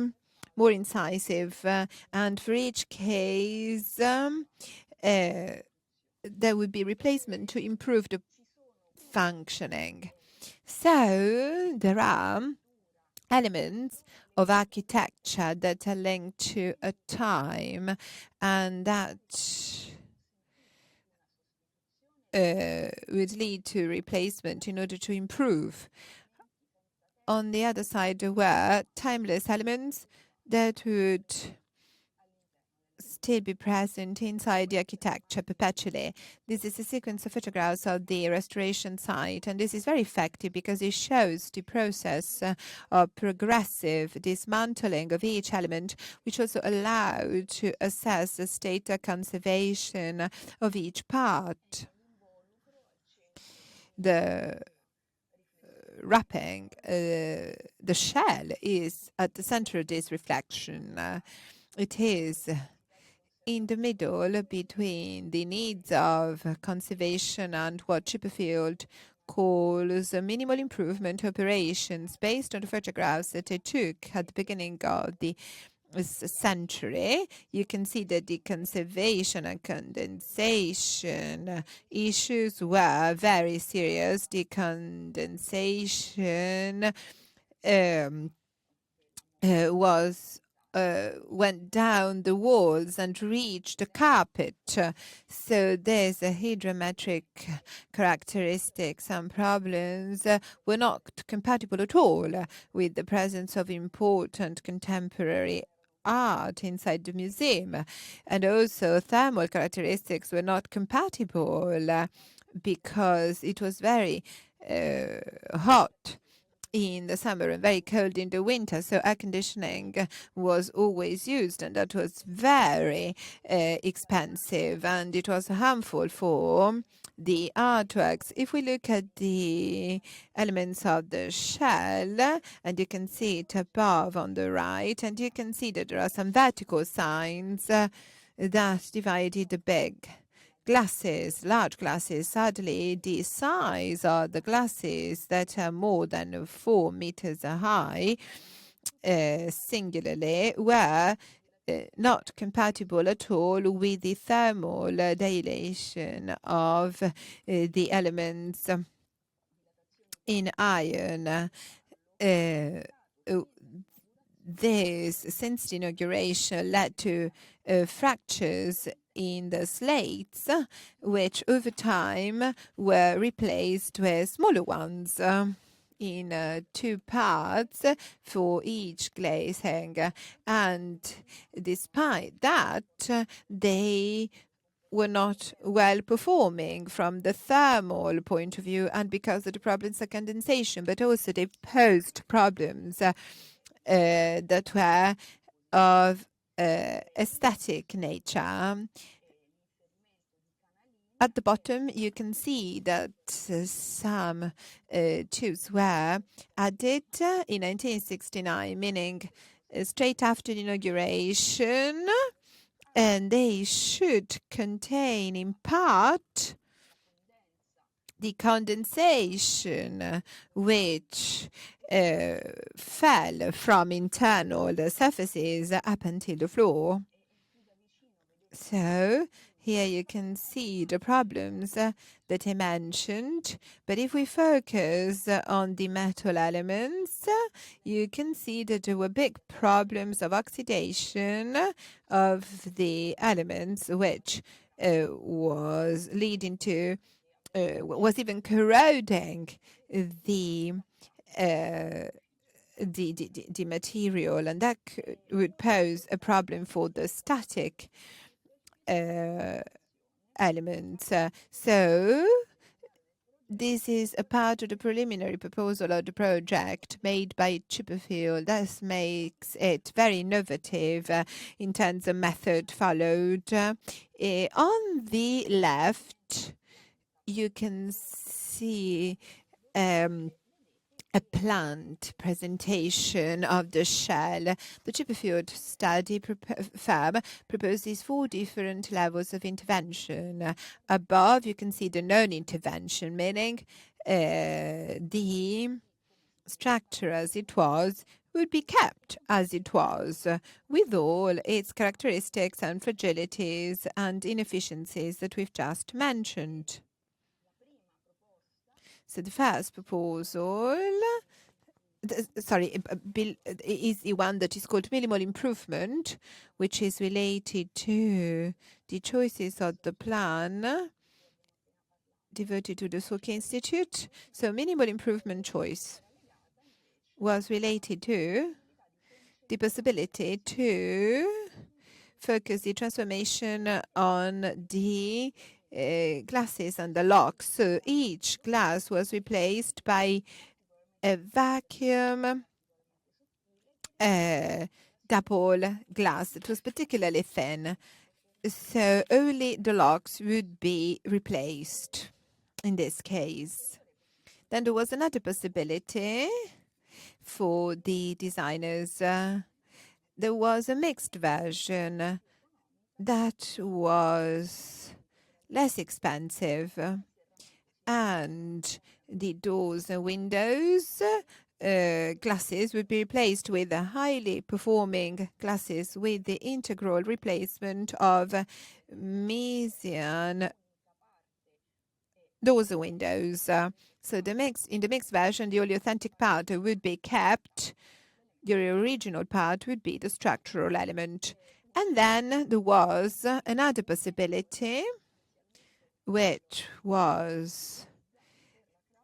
more incisive. And for each case, there would be replacement to improve the functioning. So there are elements of architecture that are linked to a time, and that would lead to replacement in order to improve. On the other side, there were timeless elements that would still be present inside the architecture perpetually. This is a sequence of photographs of the restoration site, and this is very effective because it shows the process of progressive dismantling of each element, which also allowed to assess the state of conservation of each part. The wrapping, the shell is at the center of this reflection. It is in the middle between the needs of conservation and what Chipperfield calls minimal improvement operations based on the photographs that I took at the beginning of the century. You can see that the conservation and condensation issues were very serious. The condensation went down the walls and reached the carpet. So there's a hydrometric characteristic. Some problems were not compatible at all with the presence of important contemporary art inside the museum. And also thermal characteristics were not compatible because it was very hot in the summer and very cold in the winter, so air conditioning was always used, and that was very expensive, and it was harmful for the artworks. If we look at the elements of the shell, and you can see it above on the right, and you can see that there are some vertical signs that divided the big glasses, large glasses. Sadly, the size of the glasses that are more than 4 meters high, singularly, were not compatible at all with the thermal dilation of the elements in iron. This, since the inauguration, led to fractures in the slates, which over time were replaced with smaller ones in 2 parts for each glazing. And despite that, they were not well performing from the thermal point of view, and because of the problems of condensation, but also they posed problems that were of aesthetic nature. at the bottom, you can see that some tubes were added in 1969, meaning straight after the inauguration, and they should contain, in part, the condensation which fell from internal surfaces up until the floor. So here you can see the problems that I mentioned, but if we focus on the metal elements, you can see that there were big problems of oxidation of the elements, which was leading to, was even corroding the material, and that would pose a problem for the static elements. So this is a part of the preliminary proposal of the project made by Chipperfield. That makes it very innovative in terms of method followed. On the left, you can see a planned presentation of the shell. The Chipperfield study firm proposes 4 different levels of intervention. Above, you can see the non-intervention, meaning the structure as it was would be kept as it was, with all its characteristics and fragilities and inefficiencies that we've just mentioned. So the first proposal, is the one that is called minimal improvement, which is related to the choices of the plan devoted to the Soke Institute. So minimal improvement choice was related to the possibility to focus the transformation on the glasses and the locks. So each glass was replaced by a vacuum double glass that was particularly thin. So only the locks would be replaced in this case. Then there was another possibility for the designers. There was a mixed version that was less expensive, and the doors and windows glasses would be replaced with highly performing glasses with the integral replacement of Mesian doors and windows. So in the mixed version, the only authentic part would be kept. The original part would be the structural element. And then there was another possibility, which was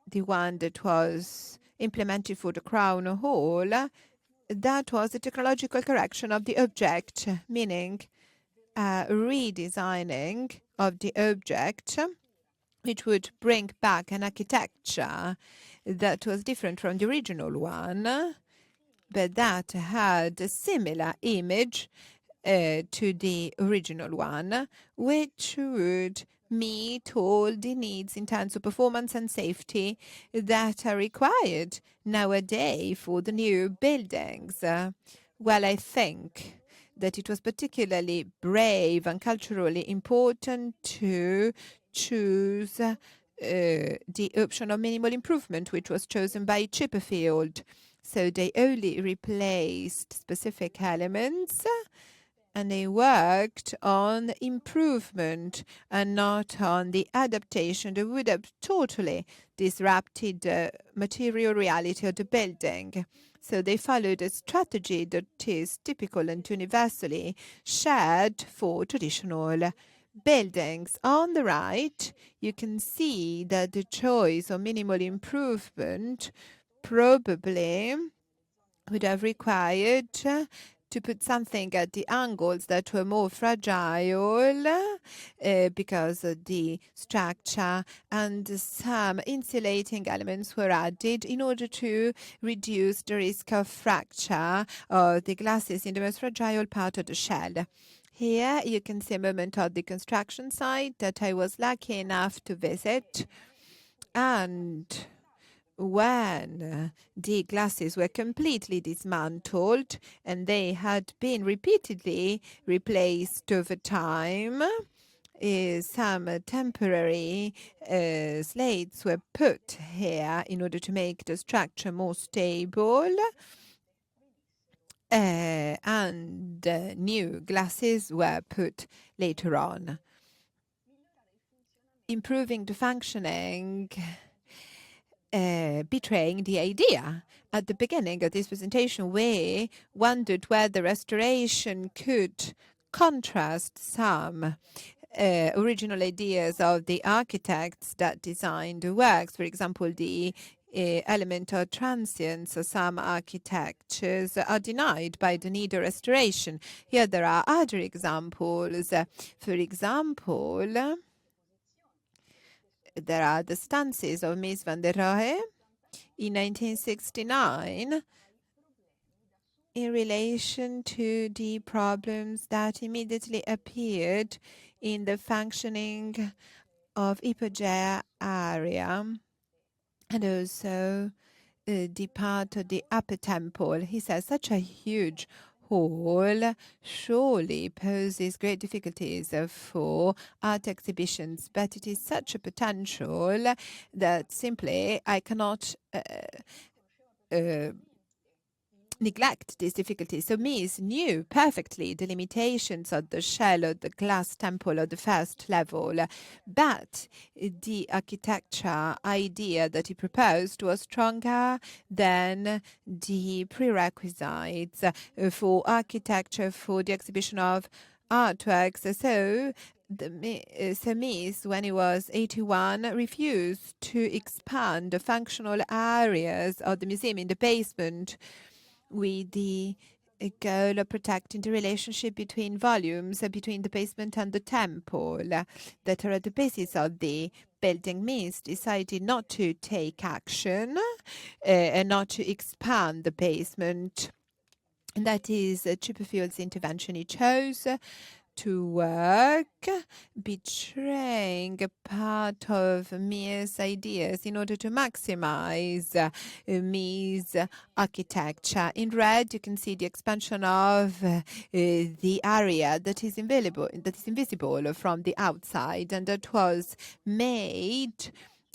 the one that was implemented for the crown hall. That was the technological correction of the object, meaning redesigning of the object, which would bring back an architecture that was different from the original one, but that had a similar image to the original one, which would meet all the needs in terms of performance and safety that are required nowadays for the new buildings. Well, I think that it was particularly brave and culturally important to choose the option of minimal improvement, which was chosen by Chipperfield. So they only replaced specific elements, and they worked on improvement and not on the adaptation that would have totally disrupted the material reality of the building. So they followed a strategy that is typical and universally shared for traditional buildings. On the right, you can see that the choice of minimal improvement probably would have required to put something at the angles that were more fragile because of the structure, and some insulating elements were added in order to reduce the risk of fracture of the glasses in the most fragile part of the shell. Here you can see a moment of the construction site that I was lucky enough to visit. And when the glasses were completely dismantled and they had been repeatedly replaced over time, some temporary slates were put here in order to make the structure more stable. And new glasses were put later on. Improving the functioning, betraying the idea. At the beginning of this presentation, we wondered whether restoration could contrast some original ideas of the architects that designed the works. For example, the element of transience. So some architectures are denied by the need of restoration. Here there are other examples. For example, there are the stances of Mies van der Rohe in 1969 in relation to the problems that immediately appeared in the functioning of hypogea area and also the part of the upper temple. He says such a huge hall surely poses great difficulties for art exhibitions, but it is such a potential that simply I cannot neglect these difficulties. So Mies knew perfectly the limitations of the shell of the glass temple of the first level, but the architecture idea that he proposed was stronger than the prerequisites for architecture for the exhibition of artworks. So Mies, when he was 81, refused to expand the functional areas of the museum in the basement with the goal of protecting the relationship between volumes, between the basement and the temple that are at the basis of the building. Mies decided not to take action and not to expand the basement. And that is Chipperfield's intervention. He chose to work, betraying a part of Mies' ideas in order to maximize Mies' architecture. In red, you can see the expansion of the area that is invisible from the outside, and that was made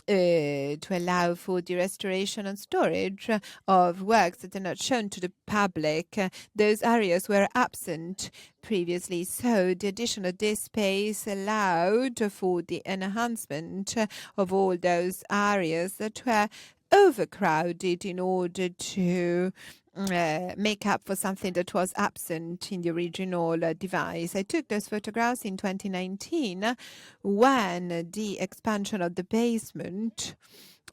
to allow for the restoration and storage of works that are not shown to the public. Those areas were absent previously, so the addition of this space allowed for the enhancement of all those areas that were overcrowded in order to make up for something that was absent in the original device. I took those photographs in 2019 when the expansion of the basement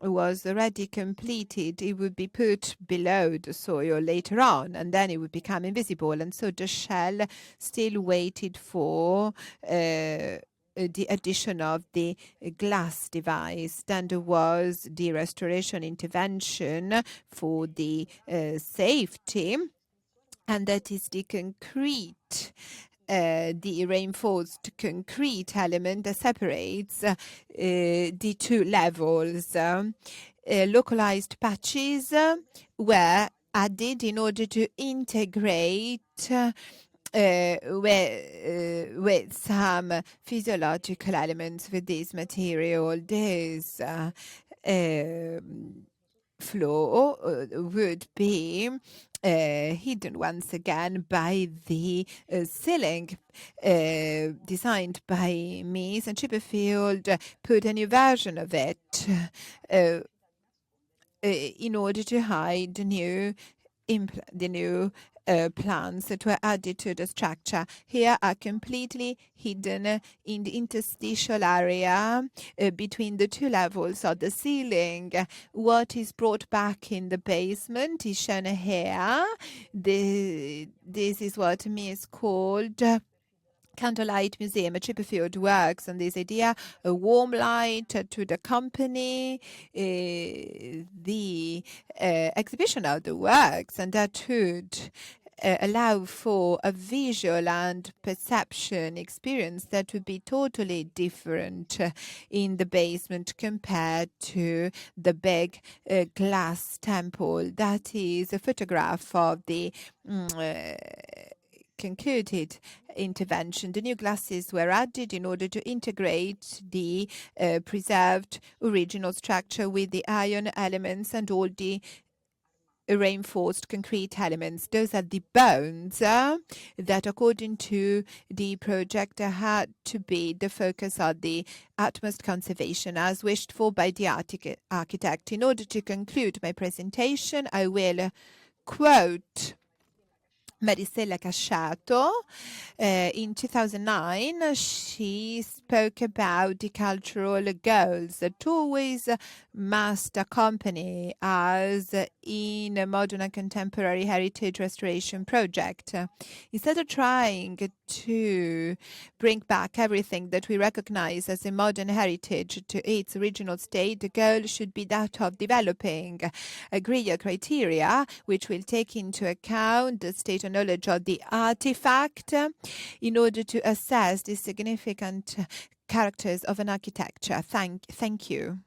was already completed. It would be put below the soil later on, and then it would become invisible. And so the shell still waited for the addition of the glass device. Then there was the restoration intervention for the safety, and that is the concrete, the reinforced concrete element that separates the two levels. Localized patches were added in order to integrate with some physiological elements with this material. This floor would be hidden once again by the ceiling designed by Mies, and Chipperfield put a new version of it in order to hide the new plans that were added to the structure. Here are completely hidden in the interstitial area between the two levels of the ceiling. What is brought back in the basement is shown here. This is what Mies called Candlelight Museum. Chipperfield works on this idea, a warm light to the company, the exhibition of the works, and that would allow for a visual and perception experience that would be totally different in the basement compared to the big glass temple. That is a photograph of the concluded intervention. The new glasses were added in order to integrate the preserved original structure with the iron elements and all the reinforced concrete elements. Those are the bones that, according to the project, had to be the focus of the utmost conservation as wished for by the architect. In order to conclude my presentation, I will quote Marisela Casciato. In 2009, she spoke about the cultural goals that always must accompany us in a modern and contemporary heritage restoration project. Instead of trying to bring back everything that we recognize as a modern heritage to its original state, the goal should be that of developing a greater criteria which will take into account the state of knowledge of the artifact in order to assess the significant characters of an architecture. Thank you.